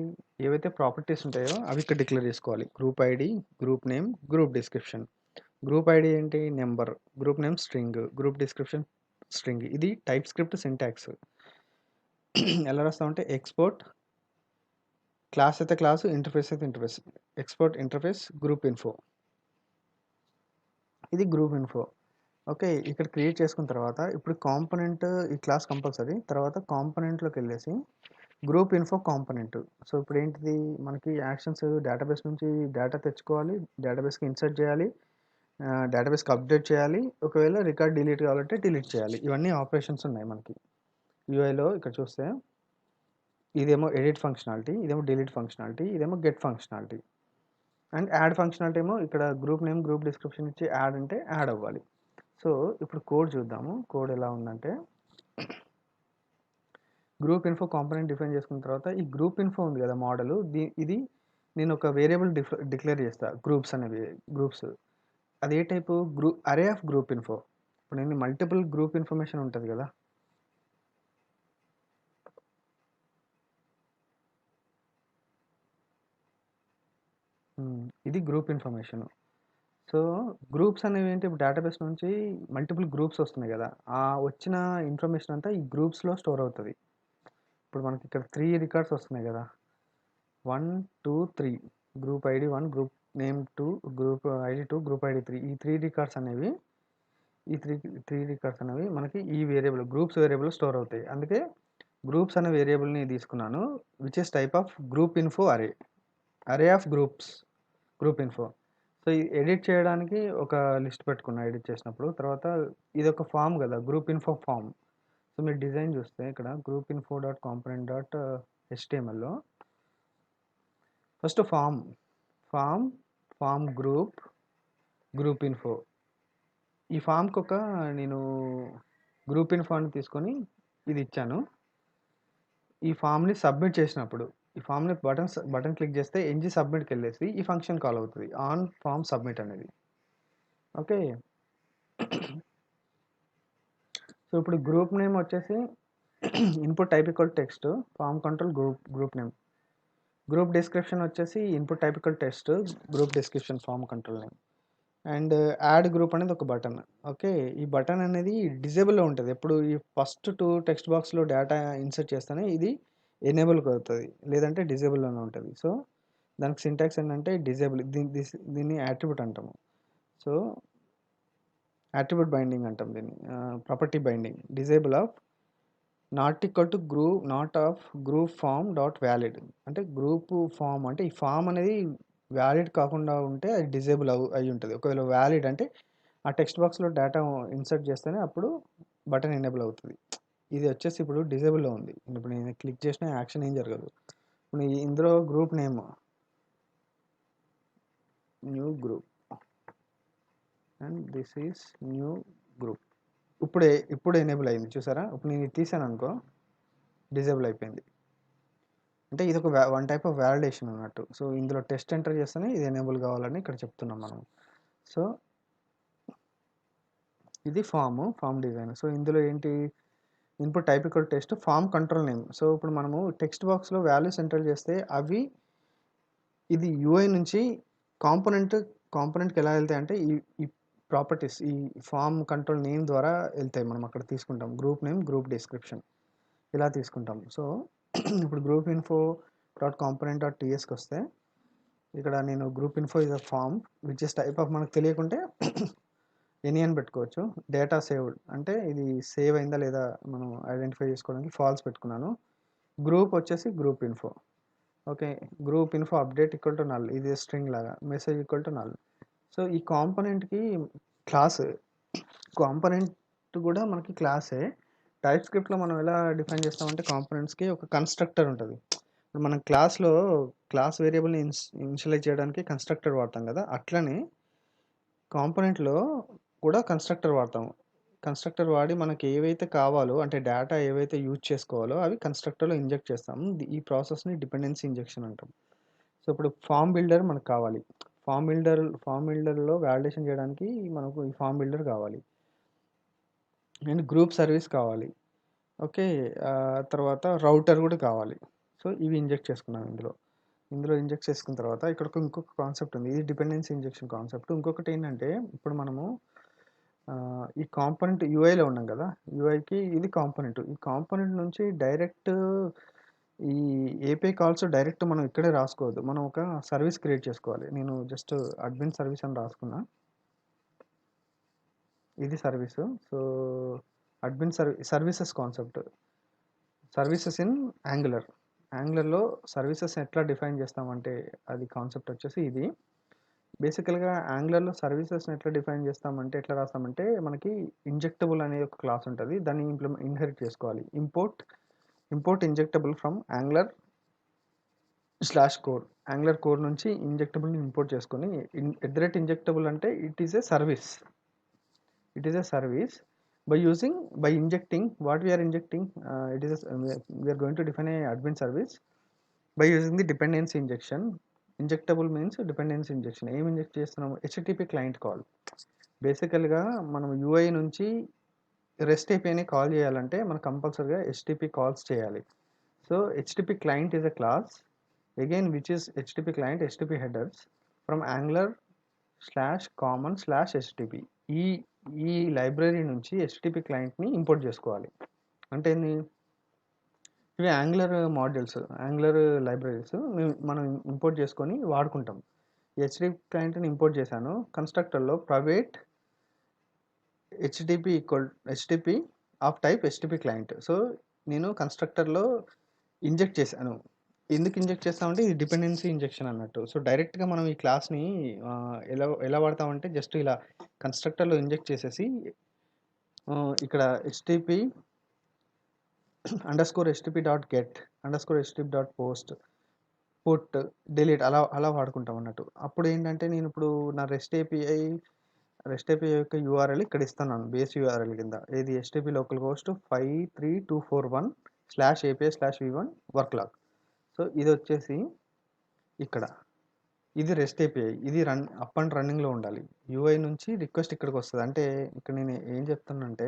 ఏవైతే ప్రాపర్టీస్ ఉంటాయో అవి ఇక్కడ డిక్లేర్ చేసుకోవాలి. Group ID, group name, group description. Group ID ఏంటి, number. Group name string, group description string. ఇది టైప్ స్క్రిప్ట్ సింటాక్స్. ఎలా రాస్తామంటే ఎక్స్పోర్ట్ క్లాస్ అయితే క్లాసు, ఇంటర్ఫేస్ అయితే interface. Export interface group info. ఇది గ్రూప్ ఇన్ఫో. ఓకే. ఇక్కడ create చేసుకున్న తర్వాత ఇప్పుడు కాంపోనెంట్, ఈ క్లాస్ కంపల్సరీ. తర్వాత కాంపోనెంట్లోకి వెళ్ళేసి గ్రూప్ ఇన్ఫో కాంపోనెంట్. సో ఇప్పుడు ఏంటిది, మనకి యాక్షన్స్ డేటాబేస్ నుంచి డేటా తెచ్చుకోవాలి, డేటాబేస్కి ఇన్సర్ట్ చేయాలి, డేటాబేస్కి అప్డేట్ చేయాలి, ఒకవేళ రికార్డ్ డిలీట్ కావాలంటే డిలీట్ చేయాలి. ఇవన్నీ ఆపరేషన్స్ ఉన్నాయి మనకి యూఐలో. ఇక్కడ చూస్తే ఇదేమో ఎడిట్ ఫంక్షనాలిటీ, ఇదేమో డిలీట్ ఫంక్షనాలిటీ, ఇదేమో get functionality. And add functionality ఏమో ఇక్కడ గ్రూప్ నేమ్, గ్రూప్ డిస్క్రిప్షన్ ఇచ్చి యాడ్ అంటే యాడ్ అవ్వాలి. సో ఇప్పుడు కోడ్ చూద్దాము. కోడ్ ఎలా ఉందంటే గ్రూప్ ఇన్ఫో కాంపోనెంట్ డిఫైన్ చేసుకున్న తర్వాత ఈ గ్రూప్ ఇన్ఫో ఉంది కదా మోడల్, ఇది నేను ఒక వేరియబుల్ డిక్లేర్ చేస్తా. గ్రూప్స్ అనేవి గ్రూప్స్. అది ఏ type, array of group info. ఇప్పుడు నేను మల్టిపుల్ గ్రూప్ ఇన్ఫర్మేషన్ ఉంటుంది కదా, ఇది గ్రూప్ ఇన్ఫర్మేషన్. సో గ్రూప్స్ అనేవి ఏంటి, ఇప్పుడు డేటాబేస్ నుంచి మల్టిపుల్ గ్రూప్స్ వస్తున్నాయి కదా, ఆ వచ్చిన ఇన్ఫర్మేషన్ అంతా ఈ గ్రూప్స్లో స్టోర్ అవుతుంది. ఇప్పుడు మనకి ఇక్కడ 3 రికార్డ్స్ వస్తున్నాయి కదా, 1 2 3. Group ID 1, group name 2, group ID 2, group ID 3. ఈ 3 రికార్డ్స్ అనేవి మనకి ఈ గ్రూప్స్ వేరియబుల్ స్టోర్ అవుతాయి. అందుకే గ్రూప్స్ అనే వేరియబుల్ని తీసుకున్నాను, which is type of group info array of group info. So ఈ ఎడిట్ చేయడానికి ఒక లిస్ట్ పెట్టుకున్నా ఎడిట్ చేసినప్పుడు. తర్వాత ఇది ఒక ఫామ్ కదా, గ్రూప్ ఇన్ఫో ఫామ్. సో మీరు డిజైన్ చూస్తే ఇక్కడ group info dot component dot HTMLలో ఫస్ట్ ఫామ్ గ్రూప్ ఇన్ఫో. ఈ ఫామ్కి ఒక నేను గ్రూప్ ఇన్ఫో అని తీసుకొని ఇది ఇచ్చాను. ఈ ఫామ్ని సబ్మిట్ చేసినప్పుడు ఈ ఫామ్ని బటన్ క్లిక్ చేస్తే ఎన్జి సబ్మిట్కి వెళ్ళేసి ఈ ఫంక్షన్ కాల్ అవుతుంది, ఆన్ ఫామ్ సబ్మిట్ అనేది. ఓకే, సో ఇప్పుడు గ్రూప్ నేమ్ వచ్చేసి input type equal text, form control group name. Group description వచ్చేసి input type equal text, group description form control name. And add group అనేది ఒక button. Okay, ఈ button అనేది డిజేబుల్లో ఉంటుంది. ఎప్పుడు ఈ ఫస్ట్ 2 టెక్స్ట్ బాక్స్లో డేటా ఇన్సర్ట్ చేస్తేనే ఇది ఎనేబుల్కి అవుతుంది, లేదంటే డిజేబుల్లోనే ఉంటుంది. సో దానికి సింటాక్స్ ఏంటంటే డిజేబుల్, దీన్ని యాట్రిబ్యూట్ అంటాము. సో యాట్రిబ్యూట్ బైండింగ్ అంటాం దీన్ని, property binding. Disable of not equal to group form dot valid. అంటే గ్రూప్ ఫామ్ అంటే ఈ ఫామ్ అనేది వ్యాలిడ్ కాకుండా ఉంటే అది డిజేబుల్ అయి ఉంటుంది. ఒకవేళ వ్యాలిడ్ అంటే ఆ టెక్స్ట్ బాక్స్లో డేటా ఇన్సర్ట్ చేస్తేనే అప్పుడు బటన్ ఎనేబుల్ అవుతుంది. ఇది వచ్చేసి ఇప్పుడు డిజేబుల్లో ఉంది. ఇప్పుడు నేను క్లిక్ చేసిన యాక్షన్ ఏం జరగదు. ఇప్పుడు ఇందులో group name new group and this is new group. ఇప్పుడు ఎనేబుల్ అయింది చూసారా. ఇప్పుడు నేను ఇది తీసాను అనుకో, డిజేబుల్ అయిపోయింది. అంటే ఇది ఒక వన్ టైప్ ఆఫ్ వ్యాలిడేషన్ అన్నట్టు. సో ఇందులో టెస్ట్ ఎంటర్ చేస్తేనే ఇది ఎనేబుల్ కావాలని ఇక్కడ చెప్తున్నాం మనం. సో ఇది ఫామ్ డిజైన్. సో ఇందులో ఏంటి, input type equal text, form control name. So ఇప్పుడు మనము టెక్స్ట్ బాక్స్లో వాల్యూస్ ఎంటర్ చేస్తే అవి ఇది యూఐ నుంచి కాంపోనెంట్కి ఎలా వెళ్తాయి అంటే ఈ ప్రాపర్టీస్, ఈ ఫామ్ కంట్రోల్ నేమ్ ద్వారా వెళ్తాయి. మనం అక్కడ తీసుకుంటాం గ్రూప్ నేమ్, గ్రూప్ డిస్క్రిప్షన్ ఇలా తీసుకుంటాం. సో ఇప్పుడు group info dot component dot టీఎస్కి వస్తే ఇక్కడ నేను group info is a form which is type of, మనకు తెలియకుంటే ఎనీ అని పెట్టుకోవచ్చు. డేటా సేవ్డ్ అంటే ఇది సేవ్ అయిందా లేదా మనం ఐడెంటిఫై చేసుకోవడానికి ఫాల్స్ పెట్టుకున్నాను. గ్రూప్ వచ్చేసి group info. Okay, group info update equal to null, ఇది స్ట్రింగ్ లాగా, message equal to null. So ఈ కాంపోనెంట్కి క్లాస్, కాంపోనెంట్ కూడా మనకి క్లాసే. టైప్ స్క్రిప్ట్లో మనం ఎలా డిఫైన్ చేస్తామంటే కాంపోనెంట్స్కి ఒక కన్స్ట్రక్టర్ ఉంటుంది. మనం క్లాస్ వేరియబుల్ని ఇనిషియలైజ్ చేయడానికి కన్స్ట్రక్టర్ వాడతాం కదా, అట్లనే కాంపోనెంట్లో కూడా కన్స్ట్రక్టర్ వాడతాము. కన్స్ట్రక్టర్ వాడి మనకి ఏవైతే కావాలో, అంటే డేటా ఏవైతే యూజ్ చేసుకోవాలో అవి కన్స్ట్రక్టర్లో ఇంజెక్ట్ చేస్తాము. ఈ ప్రాసెస్ని డిపెండెన్సీ ఇంజెక్షన్ అంటాం. సో ఇప్పుడు ఫామ్ బిల్డర్ మనకు కావాలి. ఫామ్ బిల్డర్లో వ్యాలిడేషన్ చేయడానికి మనకు ఈ ఫామ్ బిల్డర్ కావాలి. అండ్ గ్రూప్ సర్వీస్ కావాలి. ఓకే, తర్వాత రౌటర్ కూడా కావాలి. సో ఇవి ఇంజెక్ట్ చేసుకున్నాం ఇందులో ఇంజెక్ట్ చేసుకున్న తర్వాత ఇక్కడ ఇంకొక కాన్సెప్ట్ ఉంది, ఇది డిపెండెన్సీ ఇంజెక్షన్ కాన్సెప్ట్. ఇంకొకటి ఏంటంటే ఇప్పుడు మనము ఈ కాంపోనెంట్ యూఐలో ఉన్నాం కదా, యూఐకి ఇది కాంపోనెంట్. ఈ కాంపోనెంట్ నుంచి డైరెక్ట్ ఈ ఏపీఐ కాల్స్ డైరెక్ట్ మనం ఇక్కడే రాసుకోవద్దు, మనం ఒక సర్వీస్ క్రియేట్ చేసుకోవాలి. నేను జస్ట్ అడ్మిన్ సర్వీస్ అని రాసుకున్నా, ఇది service. So admin services concept, services in యాంగులర్లో సర్వీసెస్ ఎట్లా డిఫైన్ చేస్తామంటే అది కాన్సెప్ట్ వచ్చేసి ఇది. బేసికల్గా యాంగులర్లో సర్వీసెస్ని ఎట్లా డిఫైన్ చేస్తామంటే, ఎట్లా రాస్తామంటే మనకి ఇంజెక్టబుల్ అనే ఒక క్లాస్ ఉంటుంది, దాన్ని ఇన్హెరిట్ చేసుకోవాలి. Import injectable from angular core నుంచి ఇంజెక్టబుల్ని ఇంపోర్ట్ చేసుకొని, ఇంజెక్టబుల్ అంటే it is a service. By injecting what we are injecting, we are going to define a admin service by using the dependency injection. Injectable means dependency injection. ఏం inject చేస్తున్నాము, HTTP client call. బేసికల్గా మనం UI నుంచి rest ఏపీఐని call చేయాలంటే మనం కంపల్సరీగా HTTP calls చేయాలి. So HTTP client is a class again which is HTTP client, HTTP headers from angler/common/HTTP. ఈ లైబ్రరీ నుంచి HTTP క్లయింట్ని ఇంపోర్ట్ చేసుకోవాలి. అంటే ఇవి యాంగులర్ మాడ్యూల్స్, యాంగులర్ లైబ్రరీస్ మనం ఇంపోర్ట్ చేసుకొని వాడుకుంటాం. ఈ HTTP క్లయింట్ని ఇంపోర్ట్ చేశాను, కన్స్ట్రక్టర్లో private HTTP of type HTTP client. So నేను కన్స్ట్రక్టర్లో ఇంజెక్ట్ చేశాను. ఎందుకు ఇంజెక్ట్ చేస్తామంటే ఇది డిపెండెన్సీ ఇంజెక్షన్ అన్నట్టు. సో డైరెక్ట్గా మనం ఈ క్లాస్ని ఎలా వాడతామంటే జస్ట్ ఇలా కన్స్ట్రక్టర్లో ఇంజెక్ట్ చేసేసి ఇక్కడ HTTP underscore http dot get underscore http dot post put delete అలా అలా వాడుకుంటాం అన్నట్టు. అప్పుడు ఏంటంటే నేను ఇప్పుడు నా రెస్ట్ ఏపీఐ యొక్క యూఆర్ఎల్ ఇక్కడ ఇస్తున్నాను బేస్ యూఆర్ఎల్ కింద. ఏది http local host 53241/API/v1 work log. So ఇది వచ్చేసి ఇక్కడ ఇది రెస్ట్ ఏపీఐ. ఇది అప్ అండ్ రన్నింగ్లో ఉండాలి. యూఐ నుంచి రిక్వెస్ట్ ఇక్కడికి వస్తుంది. అంటే ఇక్కడ నేను ఏం చెప్తానంటే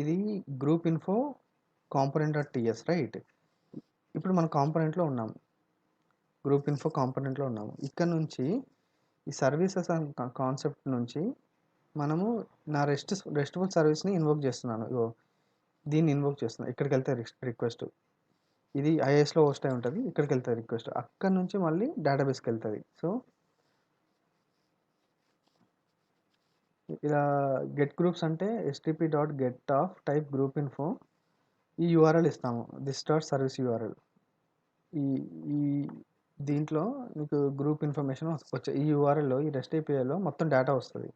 ఇది group info component dot TS right. ఇప్పుడు మనం కాంపోనెంట్లో ఉన్నాము, గ్రూప్ ఇన్ఫో కాంపోనెంట్లో ఉన్నాము. ఇక్కడ నుంచి ఈ సర్వీసెస్ కాన్సెప్ట్ నుంచి మనము నా రెస్ట్ఫుల్ సర్వీస్ని ఇన్వోక్ చేస్తున్నాను. దీన్ని ఇన్వోక్ చేస్తున్నాను. ఇక్కడికి వెళ్తే రిక్వెస్ట్ ఇది ఐఏఎస్లో హోస్ట్ అయి ఉంటుంది. ఇక్కడికి వెళ్తుంది రిక్వెస్ట్. అక్కడ నుంచి మళ్ళీ డేటాబేస్కి వెళ్తుంది. సో ఇలా గెట్ గ్రూప్స్ అంటే http dot get off type group info ఈ యూఆర్ఎల్ ఇస్తాము. This dot service URL. ఈ ఈ దీంట్లో మీకు గ్రూప్ ఇన్ఫర్మేషన్ వచ్చే ఈ యూఆర్ఎల్లో ఈ రెస్ట్ ఏపీఐలో మొత్తం డేటా వస్తుంది.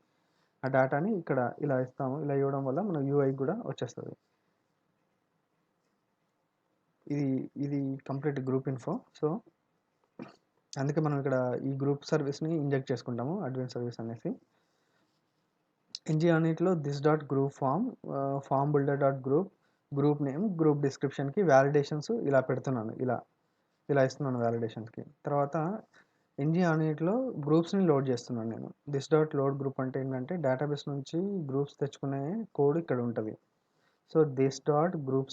ఆ డేటాని ఇక్కడ ఇలా ఇస్తాము. ఇలా ఇవ్వడం వల్ల మన యూఐ కూడా వచ్చేస్తుంది. ఇది కంప్లీట్ గ్రూప్ ఇన్ఫో. సో అందుకే మనం ఇక్కడ ఈ గ్రూప్ సర్వీస్ని ఇంజెక్ట్ చేసుకుంటాము, అడ్మిన్ సర్వీస్ అనేసి. అన్నిటిలో this dot group form builder dot group name, group డిస్క్రిప్షన్కి వ్యాలిడేషన్స్ ఇలా పెడుతున్నాను. ఇలా ఇస్తున్నాను వ్యాలిడేషన్స్కి. తర్వాత అన్నిటిలో గ్రూప్స్ని లోడ్ చేస్తున్నాను నేను. దిస్ డాట్ లోడ్ గ్రూప్ అంటే ఏంటంటే డేటాబేస్ నుంచి గ్రూప్స్ తెచ్చుకునే కోడ్ ఇక్కడ ఉంటుంది. So this dot group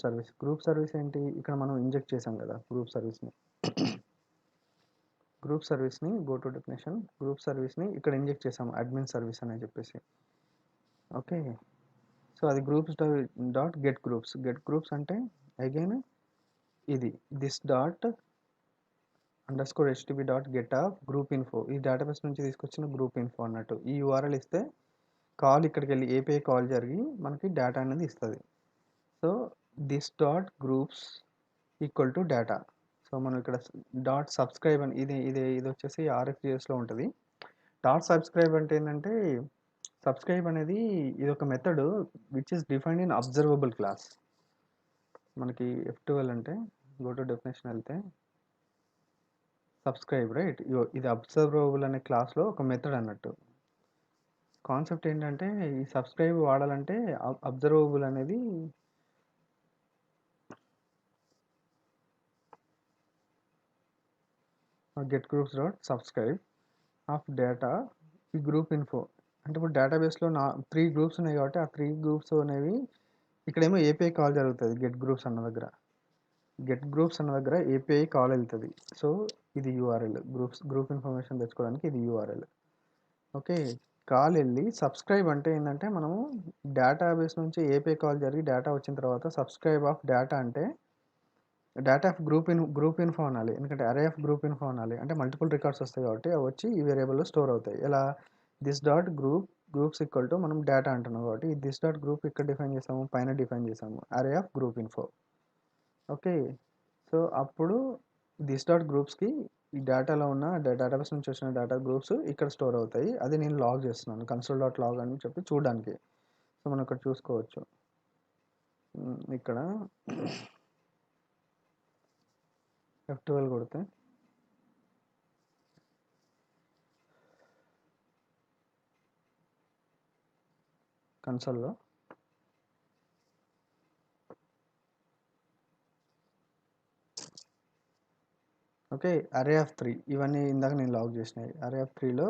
service ఏంటి, ఇక్కడ మనం ఇంజెక్ట్ చేసాం కదా గ్రూప్ సర్వీస్ని గో టు డెఫినేషన్ గ్రూప్ సర్వీస్ని ఇక్కడ ఇంజెక్ట్ చేసాము అడ్మిన్ సర్వీస్ అని చెప్పేసి. ఓకే. సో అది గ్రూప్స్ డాట్ గెట్ గ్రూప్స్ అంటే అగైన్ ఇది this dot underscore http dot get off group info. ఈ డేటాబేస్ నుంచి తీసుకొచ్చిన గ్రూప్ ఇన్ఫో అన్నట్టు. ఈ యూఆర్ఎల్ ఇస్తే కాల్ ఇక్కడికి వెళ్ళి ఏపీఐ కాల్ జరిగి మనకి డేటా అనేది ఇస్తుంది. So this dot groups equal to data. So మనం ఇక్కడ డాట్ సబ్స్క్రైబ్ అని ఇది వచ్చేసి RxJSలో ఉంటుంది. డాట్ సబ్స్క్రైబ్ అంటే ఏంటంటే సబ్స్క్రైబ్ అనేది ఇది ఒక method which is defined in observable class. మనకి F12 అంటే గో టు డెఫినేషన్ వెళ్తే సబ్స్క్రైబ్ రైట్. ఇది అబ్జర్వబుల్ అనే క్లాస్లో ఒక మెథడ్ అన్నట్టు. కాన్సెప్ట్ ఏంటంటే ఈ సబ్స్క్రైబ్ వాడాలంటే అబ్జర్వబుల్ అనేది get groups dot subscribe of data ఈ గ్రూప్ ఇన్ఫో. అంటే ఇప్పుడు డేటాబేస్లో 3 గ్రూప్స్ ఉన్నాయి కాబట్టి ఆ 3 గ్రూప్స్ అనేవి ఇక్కడేమో ఏపీఐ కాల్ జరుగుతుంది. గెట్ గ్రూప్స్ అన్న దగ్గర ఏపీఐ కాల్ వెళ్తుంది. సో ఇది యూఆర్ఎల్ గ్రూప్ ఇన్ఫర్మేషన్ తెచ్చుకోవడానికి ఇది యూఆర్ఎల్. ఓకే. కాల్ వెళ్ళి సబ్స్క్రైబ్ అంటే ఏంటంటే మనము డేటాబేస్ నుంచి ఏపీఐ కాల్ జరిగి డేటా వచ్చిన తర్వాత సబ్స్క్రైబ్ ఆఫ్ డేటా అంటే డేటా ఆఫ్ గ్రూప్ ఇన్ఫో అనాలి. ఎందుకంటే అరే ఆఫ్ గ్రూప్ ఇన్ఫో అనాలి. అంటే మల్టిపుల్ రికార్డ్స్ వస్తాయి కాబట్టి అవి వచ్చి ఈ వేరియబుల్లో స్టోర్ అవుతాయి. ఎలా this dot groups equal to మనం డేటా అంటున్నాం కాబట్టి ఈ దిస్ డాట్ గ్రూప్ ఇక్కడ డిఫైన్ చేసాము, పైన డిఫైన్ చేసాము అరే of group info. Okay. So అప్పుడు దిస్ డాట్ గ్రూప్స్కి ఈ డేటాలో ఉన్న డేటాబేస్ నుంచి వచ్చిన డేటా గ్రూప్స్ ఇక్కడ స్టోర్ అవుతాయి. అది నేను లాగ్ చేస్తున్నాను కన్సోల్ డాట్ లాగ్ అని చెప్పి చూడడానికి. సో మనం ఇక్కడ చూసుకోవచ్చు. ఇక్కడ F12 కొడితే కన్సోల్లో ఓకే అరే ఆఫ్ 3 ఇవన్నీ ఇందాక నేను లాగ్ చేసినాయి. అరే ఆఫ్ 3లో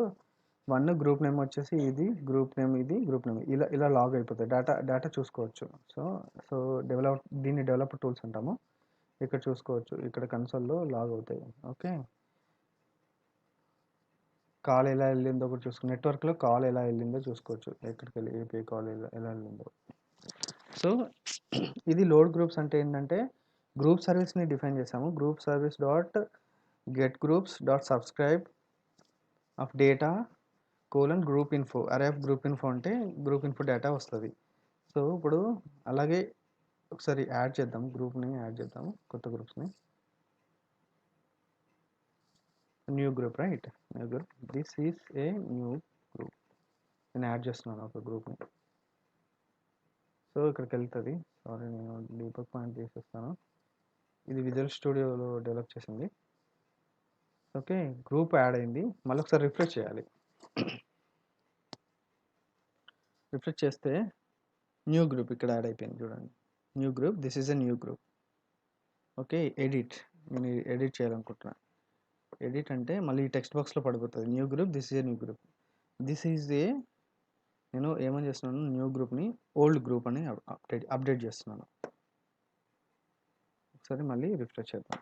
1 గ్రూప్ నేమ్ వచ్చేసి ఇది గ్రూప్ నేమ్ ఇలా లాగ్ అయిపోతాయి. డేటా చూసుకోవచ్చు. సో దీన్ని డెవలపర్ టూల్స్ అంటాము. ఇక్కడ చూసుకోవచ్చు. ఇక్కడ కన్సోల్లో లాగ్ అవుతాయి. ఓకే. కాల్ ఎలా వెళ్ళిందో కూడా నెట్వర్క్లో కాల్ ఎలా వెళ్ళిందో చూసుకోవచ్చు. ఎక్కడికి వెళ్ళి ఏపీఐ కాల్ ఎలా వెళ్ళిందో. సో ఇది లోడ్ గ్రూప్స్ అంటే ఏంటంటే గ్రూప్ సర్వీస్ని డిఫైన్ చేసాము. Group service dot get groups dot subscribe of data group info. Array of group info అంటే గ్రూప్ ఇన్ఫో డేటా వస్తుంది. సో ఇప్పుడు అలాగే ఒకసారి యాడ్ చేద్దాం, గ్రూప్ని యాడ్ చేద్దాము, కొత్త గ్రూప్స్ని. New group right. New group. This is a new group. నేను యాడ్ చేస్తున్నాను ఒక గ్రూప్ని. సో ఇక్కడికి వెళ్తుంది. సారీ, నేను డీబగ్ పాయింట్ తీసేస్తాను. ఇది విజువల్ స్టూడియోలో డెవలప్ చేసింది. ఓకే, గ్రూప్ యాడ్ అయింది. మళ్ళీ ఒకసారి రిఫ్రెష్ చేయాలి. రిఫ్రెష్ చేస్తే న్యూ గ్రూప్ ఇక్కడ యాడ్ అయిపోయింది చూడండి. New group, this is a new group. Okay, edit, నేను ఎడిట్ చేయాలనుకుంటున్నాను. ఎడిట్ అంటే మళ్ళీ టెక్స్ట్ బాక్స్లో పడిపోతుంది. New group, this is A new group. This is ఏ, నేను ఏమని చేస్తున్నాను, న్యూ గ్రూప్ని ఓల్డ్ గ్రూప్ అని అప్డేట్ చేస్తున్నాను. ఒకసారి మళ్ళీ రిఫ్రెష్ చేద్దాం.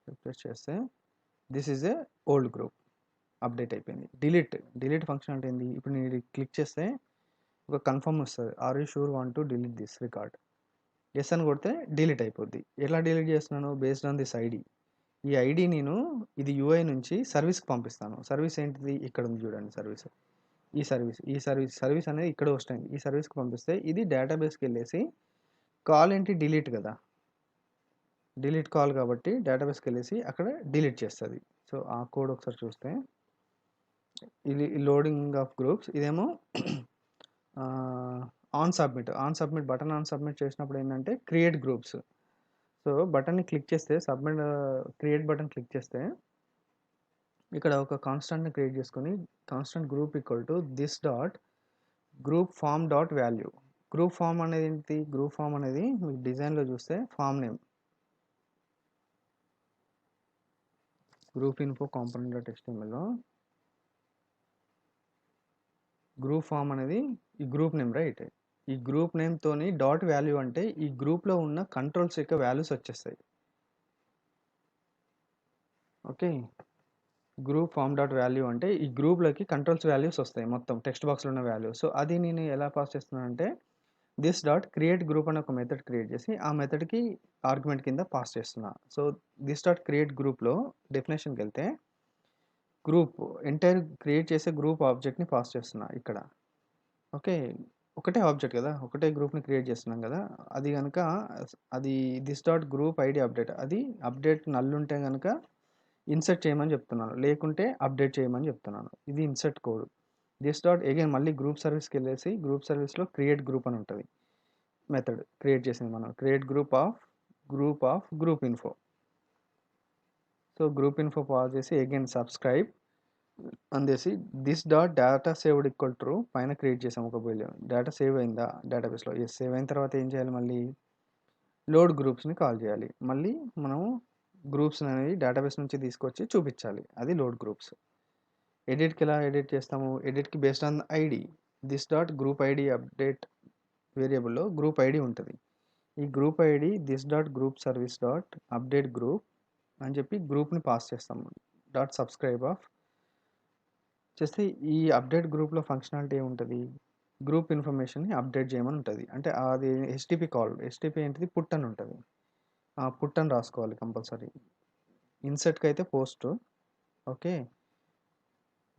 రిఫ్రెష్ చేస్తే this is a old group, update అయిపోయింది. డిలీట్ ఫంక్షన్ అంటే ఏంది, ఇప్పుడు నేను క్లిక్ చేస్తే ఒక కన్ఫర్మ్ వస్తుంది. Are you sure want to delete this record. Yes అని కొడితే డిలీట్ అయిపోద్ది. ఎలా డిలీట్ చేస్తున్నాను, బేస్డ్ ఆన్ దిస్ ఐడి. ఈ ఐడి నేను ఇది యూఐ నుంచి సర్వీస్కి పంపిస్తాను. సర్వీస్ ఏంటిది, ఇక్కడ ఉంది చూడండి సర్వీస్. ఈ సర్వీస్ అనేది ఇక్కడ వస్తుంది. ఈ సర్వీస్కి పంపిస్తే ఇది డేటాబేస్కి వెళ్ళేసి కాల్ ఏంటి, డిలీట్ కదా, డిలీట్ కాల్ కాబట్టి డేటాబేస్కి వెళ్ళేసి అక్కడ డిలీట్ చేస్తుంది. సో ఆ కోడ్ ఒకసారి చూస్తే ఇది లోడింగ్ ఆఫ్ గ్రూప్స్. ఇదేమో on submit button on submit చేసినప్పుడు ఏంటంటే క్రియేట్ గ్రూప్స్. సో బటన్ని క్లిక్ చేస్తే సబ్మిట్ క్రియేట్ బటన్ క్లిక్ చేస్తే ఇక్కడ ఒక కాన్స్టెంట్ని క్రియేట్ చేసుకొని constant group equal to this dot group form dot value. Group form అనేది ఏంటి, గ్రూప్ ఫామ్ అనేది మీకు డిజైన్లో చూస్తే form name, group info component dot HTMLలో గ్రూప్ ఫామ్ అనేది ఈ గ్రూప్ నేమ్, రైట్. ఈ గ్రూప్ నేమ్తోని డాట్ వాల్యూ అంటే ఈ గ్రూప్లో ఉన్న కంట్రోల్స్ యొక్క వాల్యూస్ వచ్చేస్తాయి. Okay, group form dot value అంటే ఈ గ్రూప్లోకి కంట్రోల్స్ వాల్యూస్ వస్తాయి, మొత్తం టెక్స్ట్ బాక్స్లో ఉన్న వాల్యూ. సో అది నేను ఎలా పాస్ చేస్తున్నానంటే దిస్ డాట్ క్రియేట్ గ్రూప్ అని ఒక మెథడ్ క్రియేట్ చేసి ఆ మెథడ్కి ఆర్గ్యుమెంట్ కింద పాస్ చేస్తున్నా. సో దిస్ డాట్ క్రియేట్ గ్రూప్లో డెఫినేషన్కి వెళ్తే గ్రూప్ ఎంటైర్ క్రియేట్ చేసే గ్రూప్ ఆబ్జెక్ట్ని పాస్ చేస్తున్నా ఇక్కడ. ఓకే, ఒకటే ఆబ్జెక్ట్ కదా, ఒకటే గ్రూప్ని క్రియేట్ చేస్తున్నాం కదా. అది కనుక అది this dot group ID update, అది అప్డేట్ నల్ ఉంటే కనుక ఇన్సర్ట్ చేయమని చెప్తున్నాను, లేకుంటే అప్డేట్ చేయమని చెప్తున్నాను. ఇది insert code. This dot again మళ్ళీ గ్రూప్ సర్వీస్కి వెళ్ళేసి గ్రూప్ సర్వీస్లో క్రియేట్ గ్రూప్ అని ఉంటుంది మెథడ్ క్రియేట్ చేసింది మనం. Create group of group info. So group info pass చేసి అగైన్ సబ్స్క్రైబ్ అందేసి this dot data saved equal to పైన క్రియేట్ చేసాం ఒక బిలియన్. డేటా సేవ్ అయిందా డేటాబేస్లో, ఎస్ సేవ్ అయిన తర్వాత ఏం చేయాలి, మళ్ళీ లోడ్ గ్రూప్స్ని కాల్ చేయాలి. మళ్ళీ మనము గ్రూప్స్ అనేది డేటాబేస్ నుంచి తీసుకొచ్చి చూపించాలి, అది లోడ్ గ్రూప్స్. ఎడిట్కి ఎలా ఎడిట్ చేస్తాము, ఎడిట్కి based on ID. This dot group ID update వేరియబుల్లో గ్రూప్ ఐడి ఉంటుంది. ఈ group ID this dot group service dot update group అని చెప్పి గ్రూప్ని పాస్ చేస్తాము. డాట్ సబ్స్క్రైబ్ ఆఫ్ చేస్తే ఈ అప్డేట్ గ్రూప్లో ఫంక్షనాలిటీ ఏముంటుంది, గ్రూప్ ఇన్ఫర్మేషన్ని అప్డేట్ చేయమని ఉంటుంది. అంటే అది HTTP కాల్. HTTP ఏంటిది, పుట్ అని ఉంటుంది. ఆ పుట్ అని రాసుకోవాలి కంపల్సరీ. ఇన్సర్ట్కి అయితే పోస్ట్. ఓకే,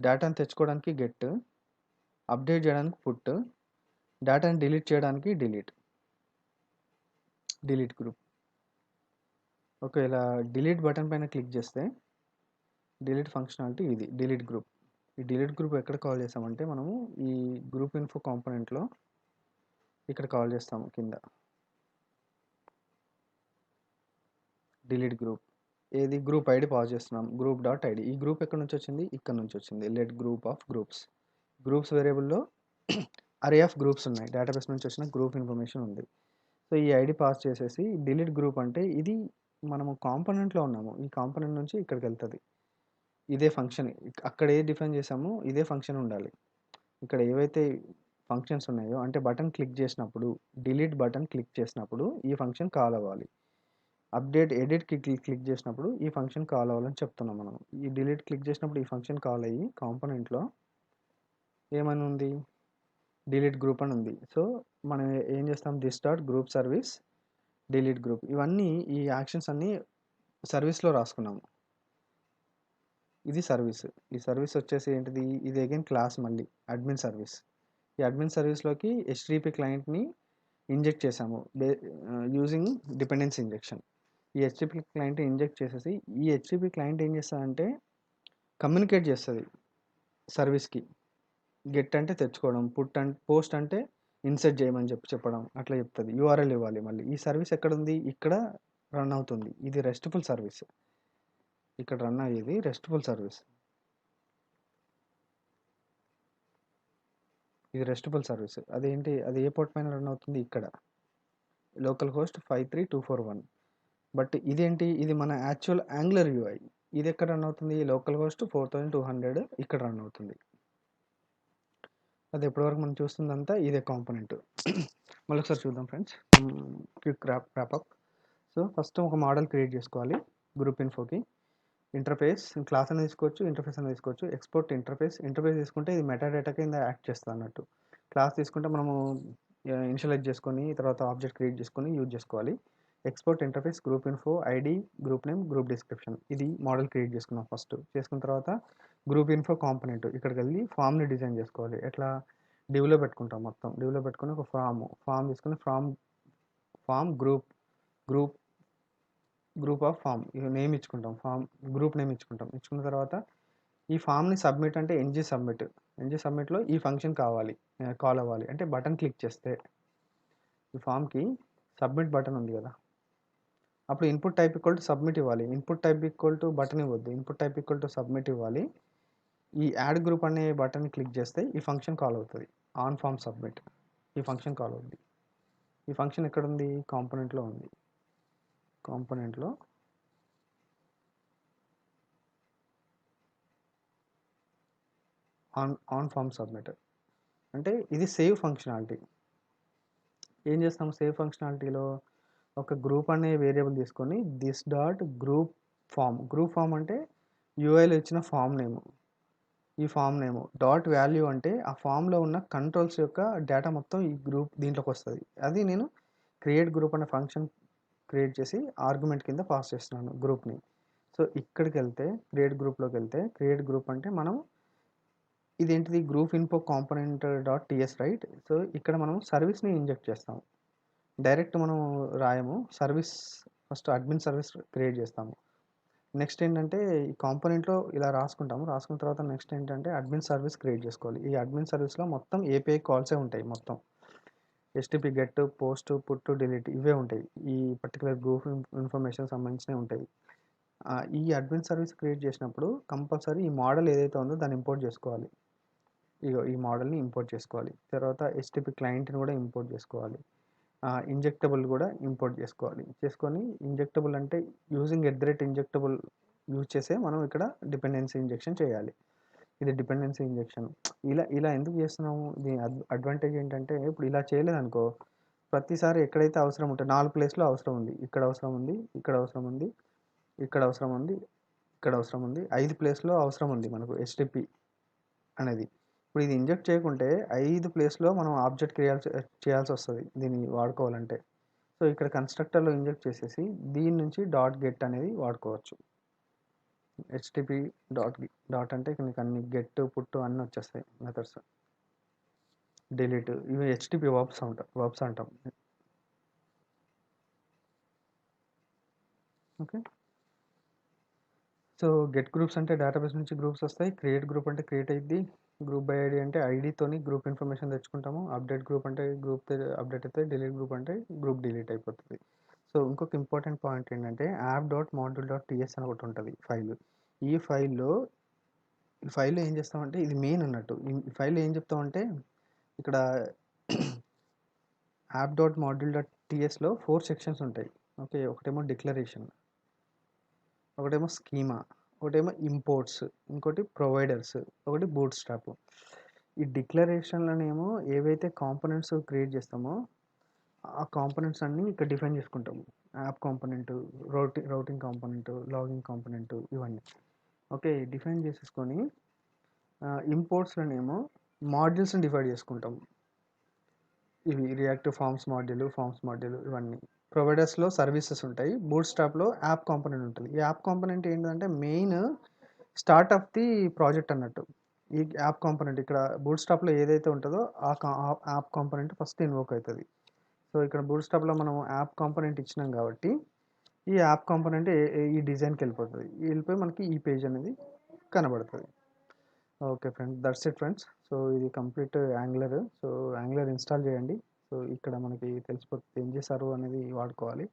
డేటాను తెచ్చుకోవడానికి గెట్, అప్డేట్ చేయడానికి పుట్, డేటాని డిలీట్ చేయడానికి డిలీట్ గ్రూప్. ఓకే, ఇలా డిలీట్ బటన్ పైన క్లిక్ చేస్తే డిలీట్ ఫంక్షనాలిటీ ఇది డిలీట్ గ్రూప్. ఈ డిలీట్ గ్రూప్ ఎక్కడ కాల్ చేస్తామంటే మనము ఈ గ్రూప్ ఇన్ఫో కాంపోనెంట్లో ఇక్కడ కాల్ చేస్తాము కింద డిలీట్ గ్రూప్. ఏది, గ్రూప్ ఐడి పాస్ చేస్తున్నాం, గ్రూప్ డాట్ ఐడి. ఈ గ్రూప్ ఎక్కడ నుంచి వచ్చింది, ఇక్కడ నుంచి వచ్చింది. లెట్ గ్రూప్ ఆఫ్ గ్రూప్స్ వేరియబుల్లో అరే ఆఫ్ గ్రూప్స్ ఉన్నాయి, డేటాబేస్ నుంచి వచ్చిన గ్రూప్ ఇన్ఫర్మేషన్ ఉంది. సో ఈ ఐడి పాస్ చేసేసి డిలీట్ గ్రూప్ అంటే ఇది మనము కాంపోనెంట్లో ఉన్నాము, ఈ కాంపోనెంట్ నుంచి ఇక్కడికి వెళ్తుంది. ఇదే ఫంక్షన్, అక్కడ ఏ డిఫైన్ చేసామో ఇదే ఫంక్షన్ ఉండాలి. ఇక్కడ ఏవైతే ఫంక్షన్స్ ఉన్నాయో అంటే బటన్ క్లిక్ చేసినప్పుడు, డిలీట్ బటన్ క్లిక్ చేసినప్పుడు ఈ ఫంక్షన్ కాల్ అవ్వాలి. అప్డేట్ ఎడిట్కి క్లిక్ చేసినప్పుడు ఈ ఫంక్షన్ కాల్ అవ్వాలని చెప్తున్నాం మనం. ఈ డిలీట్ క్లిక్ చేసినప్పుడు ఈ ఫంక్షన్ కాల్ అయ్యి కాంపోనెంట్లో ఏమని ఉంది, డిలీట్ గ్రూప్ అని ఉంది. సో మనం ఏం చేస్తాం, this dot group service delete group. ఇవన్నీ ఈ యాక్షన్స్ అన్నీ సర్వీస్లో రాసుకున్నాము. ఇది సర్వీస్. ఈ సర్వీస్ వచ్చేసి ఏంటిది, ఇది అగైన్ క్లాస్, మళ్ళీ అడ్మిన్ సర్వీస్. ఈ అడ్మిన్ సర్వీస్లోకి HTTP క్లయింట్ని ఇంజెక్ట్ చేసాము యూజింగ్ డిపెండెన్సీ ఇంజెక్షన్. ఈ HTTP క్లయింట్ ఇంజెక్ట్ చేసేసి ఈ HTTP క్లయింట్ ఏం చేస్తుందంటే కమ్యూనికేట్ చేస్తుంది సర్వీస్కి. గెట్ అంటే తెచ్చుకోవడం, పుట్ అంటే పోస్ట్ అంటే ఇన్సర్ట్ చేయమని చెప్పడం అట్లా చెప్తుంది. యూఆర్ఎల్ ఇవ్వాలి. మళ్ళీ ఈ సర్వీస్ ఎక్కడుంది? ఇక్కడ రన్ అవుతుంది. ఇది రెస్ట్ఫుల్ సర్వీస్. ఇక్కడ రన్ అయ్యేది రెస్ట్ఫుల్ సర్వీస్. ఇది రెస్ట్ఫుల్ సర్వీస్. అదేంటి? అది ఏ పోర్ట్ పైన రన్ అవుతుంది? ఇక్కడ లోకల్ హోస్ట్ 53241. బట్ ఇదేంటి? ఇది మన యాక్చువల్ యాంగులర్ యూఐ. ఇది ఎక్కడ రన్ అవుతుంది? లోకల్ హోస్ట్ 4200 ఇక్కడ రన్ అవుతుంది. అది ఎప్పటివరకు మనం చూస్తుందంతా ఇదే కాంపోనెంట్. మళ్ళీ ఒకసారి చూద్దాం friends. Quick wrap up. So first ఒక మోడల్ క్రియేట్ చేసుకోవాలి గ్రూప్ ఇన్ఫోకి. ఇంటర్ఫేస్ క్లాస్ అని తీసుకోవచ్చు, ఇంటర్ఫేస్ అని తీసుకోవచ్చు. ఎక్స్పోర్ట్ ఇంటర్ఫేస్ తీసుకుంటే ఇది మెటాడేటా కింద యాక్ట్ చేస్తుంది అన్నట్టు. క్లాస్ తీసుకుంటే మనము ఇనిషియలైజ్ చేసుకొని తర్వాత ఆబ్జెక్ట్ క్రియేట్ చేసుకొని యూజ్ చేసుకోవాలి. Export interface group info, ID, group name, group description. ఇది మోడల్ క్రియేట్ చేసుకున్నాం ఫస్ట్. చేసుకున్న తర్వాత గ్రూప్ ఇన్ఫో కాంపోనెంట్ ఇక్కడికి వెళ్ళి ఫామ్ని డిజైన్ చేసుకోవాలి. ఎట్లా? డివ్లో పెట్టుకుంటాం. మొత్తం డివ్లో పెట్టుకుని ఒక ఫామ్ తీసుకుని form group of form name ఇచ్చుకుంటాం. గ్రూప్ నేమ్ ఇచ్చుకుంటాం. ఇచ్చుకున్న తర్వాత ఈ ఫామ్ని సబ్మిట్ అంటే ఎన్జీ సబ్మిట్లో ఈ ఫంక్షన్ కాల్ అవ్వాలి. అంటే బటన్ క్లిక్ చేస్తే ఈ ఫామ్కి సబ్మిట్ బటన్ ఉంది కదా, అప్పుడు input type equal to submit ఇవ్వాలి. Input type equal to button ఇవ్వద్దు. Input type equal to submit ఇవ్వాలి. ఈ యాడ్ గ్రూప్ అనే బటన్ క్లిక్ చేస్తే ఈ ఫంక్షన్ కాల్ అవుతుంది. ఆన్ ఫామ్ సబ్మిట్ ఈ ఫంక్షన్ కాల్ అవుతుంది. ఈ ఫంక్షన్ ఎక్కడ ఉంది? కాంపోనెంట్లో ఉంది. కాంపోనెంట్లో ఆన్ ఫామ్ సబ్మిట్ అంటే ఇది సేవ్ ఫంక్షనాలిటీ. ఏం చేస్తాం? సేవ్ ఫంక్షనాలిటీలో ఒక గ్రూప్ అనే వేరియబుల్ తీసుకొని దిస్ డాట్ గ్రూప్ ఫామ్ అంటే యూఐలో ఇచ్చిన ఫామ్ నేమ్. ఈ ఫామ్ నేమ్ డాట్ వాల్యూ అంటే ఆ ఫామ్లో ఉన్న కంట్రోల్స్ యొక్క డేటా మొత్తం ఈ గ్రూప్ దీంట్లోకి వస్తుంది. అది నేను క్రియేట్ గ్రూప్ అనే ఫంక్షన్ క్రియేట్ చేసి ఆర్గ్యుమెంట్ కింద పాస్ చేస్తున్నాను గ్రూప్ని. సో ఇక్కడికి వెళ్తే క్రియేట్ గ్రూప్లోకి వెళ్తే క్రియేట్ గ్రూప్ అంటే మనం ఇదేంటిది? Group info component dot TS right. So ఇక్కడ మనం సర్వీస్ని ఇంజెక్ట్ చేస్తాము. డైరెక్ట్ మనం రాయము. ఫస్ట్ అడ్మిన్ సర్వీస్ క్రియేట్ చేస్తాము. నెక్స్ట్ ఏంటంటే ఈ కాంపోనెంట్లో ఇలా రాసుకుంటాము. రాసుకున్న తర్వాత నెక్స్ట్ ఏంటంటే అడ్మిన్ సర్వీస్ క్రియేట్ చేసుకోవాలి. ఈ అడ్మిన్ సర్వీస్లో మొత్తం ఏపీఐ కాల్సే ఉంటాయి. మొత్తం HTTP get, post, put, delete ఇవే ఉంటాయి. ఈ పర్టికులర్ గ్రూప్ ఇన్ఫర్మేషన్ సంబంధించినవి ఉంటాయి. ఈ అడ్మిన్ సర్వీస్ క్రియేట్ చేసినప్పుడు కంపల్సరీ ఈ మోడల్ ఏదైతే ఉందో దాన్ని ఇంపోర్ట్ చేసుకోవాలి. ఈ మోడల్ని ఇంపోర్ట్ చేసుకోవాలి. తర్వాత HTTP క్లయింట్ని కూడా ఇంపోర్ట్ చేసుకోవాలి. ఇంజెక్టబుల్ కూడా ఇంపోర్ట్ చేసుకొని ఇంజెక్టబుల్ అంటే యూజింగ్ ఇంజెక్టబుల్ యూజ్ చేసే మనం ఇక్కడ డిపెండెన్సీ ఇంజెక్షన్ చేయాలి. ఇది డిపెండెన్సీ ఇంజెక్షన్. ఇలా ఎందుకు చేస్తున్నాము? దీని అడ్వాంటేజ్ ఏంటంటే ఇప్పుడు ఇలా చేయలేదనుకో ప్రతిసారి ఎక్కడైతే అవసరం ఉంటే 4 ప్లేస్లో అవసరం ఉంది, ఇక్కడ అవసరం ఉంది, ఇక్కడ అవసరం ఉంది, ఇక్కడ అవసరం ఉంది, ఇక్కడ అవసరం ఉంది, 5 ప్లేస్లో అవసరం ఉంది మనకు HTTP అనేది. ఇప్పుడు ఇది ఇంజెక్ట్ చేయకుంటే 5 ప్లేస్లో మనం ఆబ్జెక్ట్ చేయాల్సి వస్తుంది దీన్ని వాడుకోవాలంటే. సో ఇక్కడ కన్స్ట్రక్టర్లో ఇంజెక్ట్ చేసేసి దీని నుంచి డాట్ గెట్ అనేది వాడుకోవచ్చు. HTTP డాట్ అంటే నీకు అన్ని గెట్, పుట్టు అన్నీ వచ్చేస్తాయి మెథడ్స్. డిలీట్ ఇవి HTTP వర్బ్స్ అంటాం. ఓకే. సో గెట్ గ్రూప్స్ అంటే డేటాబేస్ నుంచి గ్రూప్స్ వస్తాయి. క్రియేట్ గ్రూప్ అంటే క్రియేట్ అయ్యిద్ది. గ్రూప్ బై ఐడి అంటే ఐడితోని గ్రూప్ ఇన్ఫర్మేషన్ తెచ్చుకుంటాము. అప్డేట్ గ్రూప్ అంటే గ్రూప్ అప్డేట్ అయితే, డిలీట్ గ్రూప్ అంటే గ్రూప్ డిలీట్ అయిపోతుంది. సో ఇంకొక ఇంపార్టెంట్ పాయింట్ ఏంటంటే app.module.ts అని ఒకటి ఉంటుంది ఫైల్. ఈ ఫైల్లో ఏం చేస్తామంటే ఇది మెయిన్ అన్నట్టు. ఈ ఫైల్లో ఏం చెప్తామంటే ఇక్కడ app.module.tsలో 4 సెక్షన్స్ ఉంటాయి. ఓకే. ఒకటేమో డిక్లరేషన్, ఒకటేమో స్కీమా, ఒకటేమో ఇంపోర్ట్స్, ఇంకోటి ప్రొవైడర్స్, ఒకటి బూట్ స్ట్రాప్. ఈ డిక్లరేషన్లనేమో ఏవైతే కాంపోనెంట్స్ క్రియేట్ చేస్తామో ఆ కాంపోనెంట్స్ అన్నీ ఇక్కడ డిఫైన్ చేసుకుంటాము. App component, routing component, logging component ఇవన్నీ. ఓకే. డిఫైన్ చేసేసుకొని ఇంపోర్ట్స్లోనేమో మాడ్యూల్స్ని డివైడ్ చేసుకుంటాము. ఇవి రియాక్టివ్ ఫార్మ్స్ మాడ్యూల్ ఇవన్నీ. ప్రొవైడర్స్లో సర్వీసెస్ ఉంటాయి. బూట్ స్ట్రాప్లో యాప్ కాంపోనెంట్ ఉంటుంది. ఈ యాప్ కాంపోనెంట్ ఏంటంటే main start of the project అన్నట్టు. ఈ యాప్ కాంపోనెంట్ ఇక్కడ బూట్ స్ట్రాప్లో ఏదైతే ఉంటుందో ఆ యాప్ కాంపోనెంట్ ఫస్ట్ ఇన్వోక్ అవుతుంది. సో ఇక్కడ బూట్ స్ట్రాప్లో మనం యాప్ కాంపోనెంట్ ఇచ్చినాం కాబట్టి ఈ యాప్ కాంపోనెంట్ ఈ డిజైన్కి వెళ్ళిపోతుంది. వెళ్ళిపోయి మనకి ఈ పేజ్ అనేది కనబడుతుంది. Okay friends. That's it friends. So, ఇది complete Angular. So, Angular install చేయండి. సో, ఇక్కడ మనకి తెలిసిపోతది ఎంజీ సర్వ్ అనేది వాడుకోవాలి.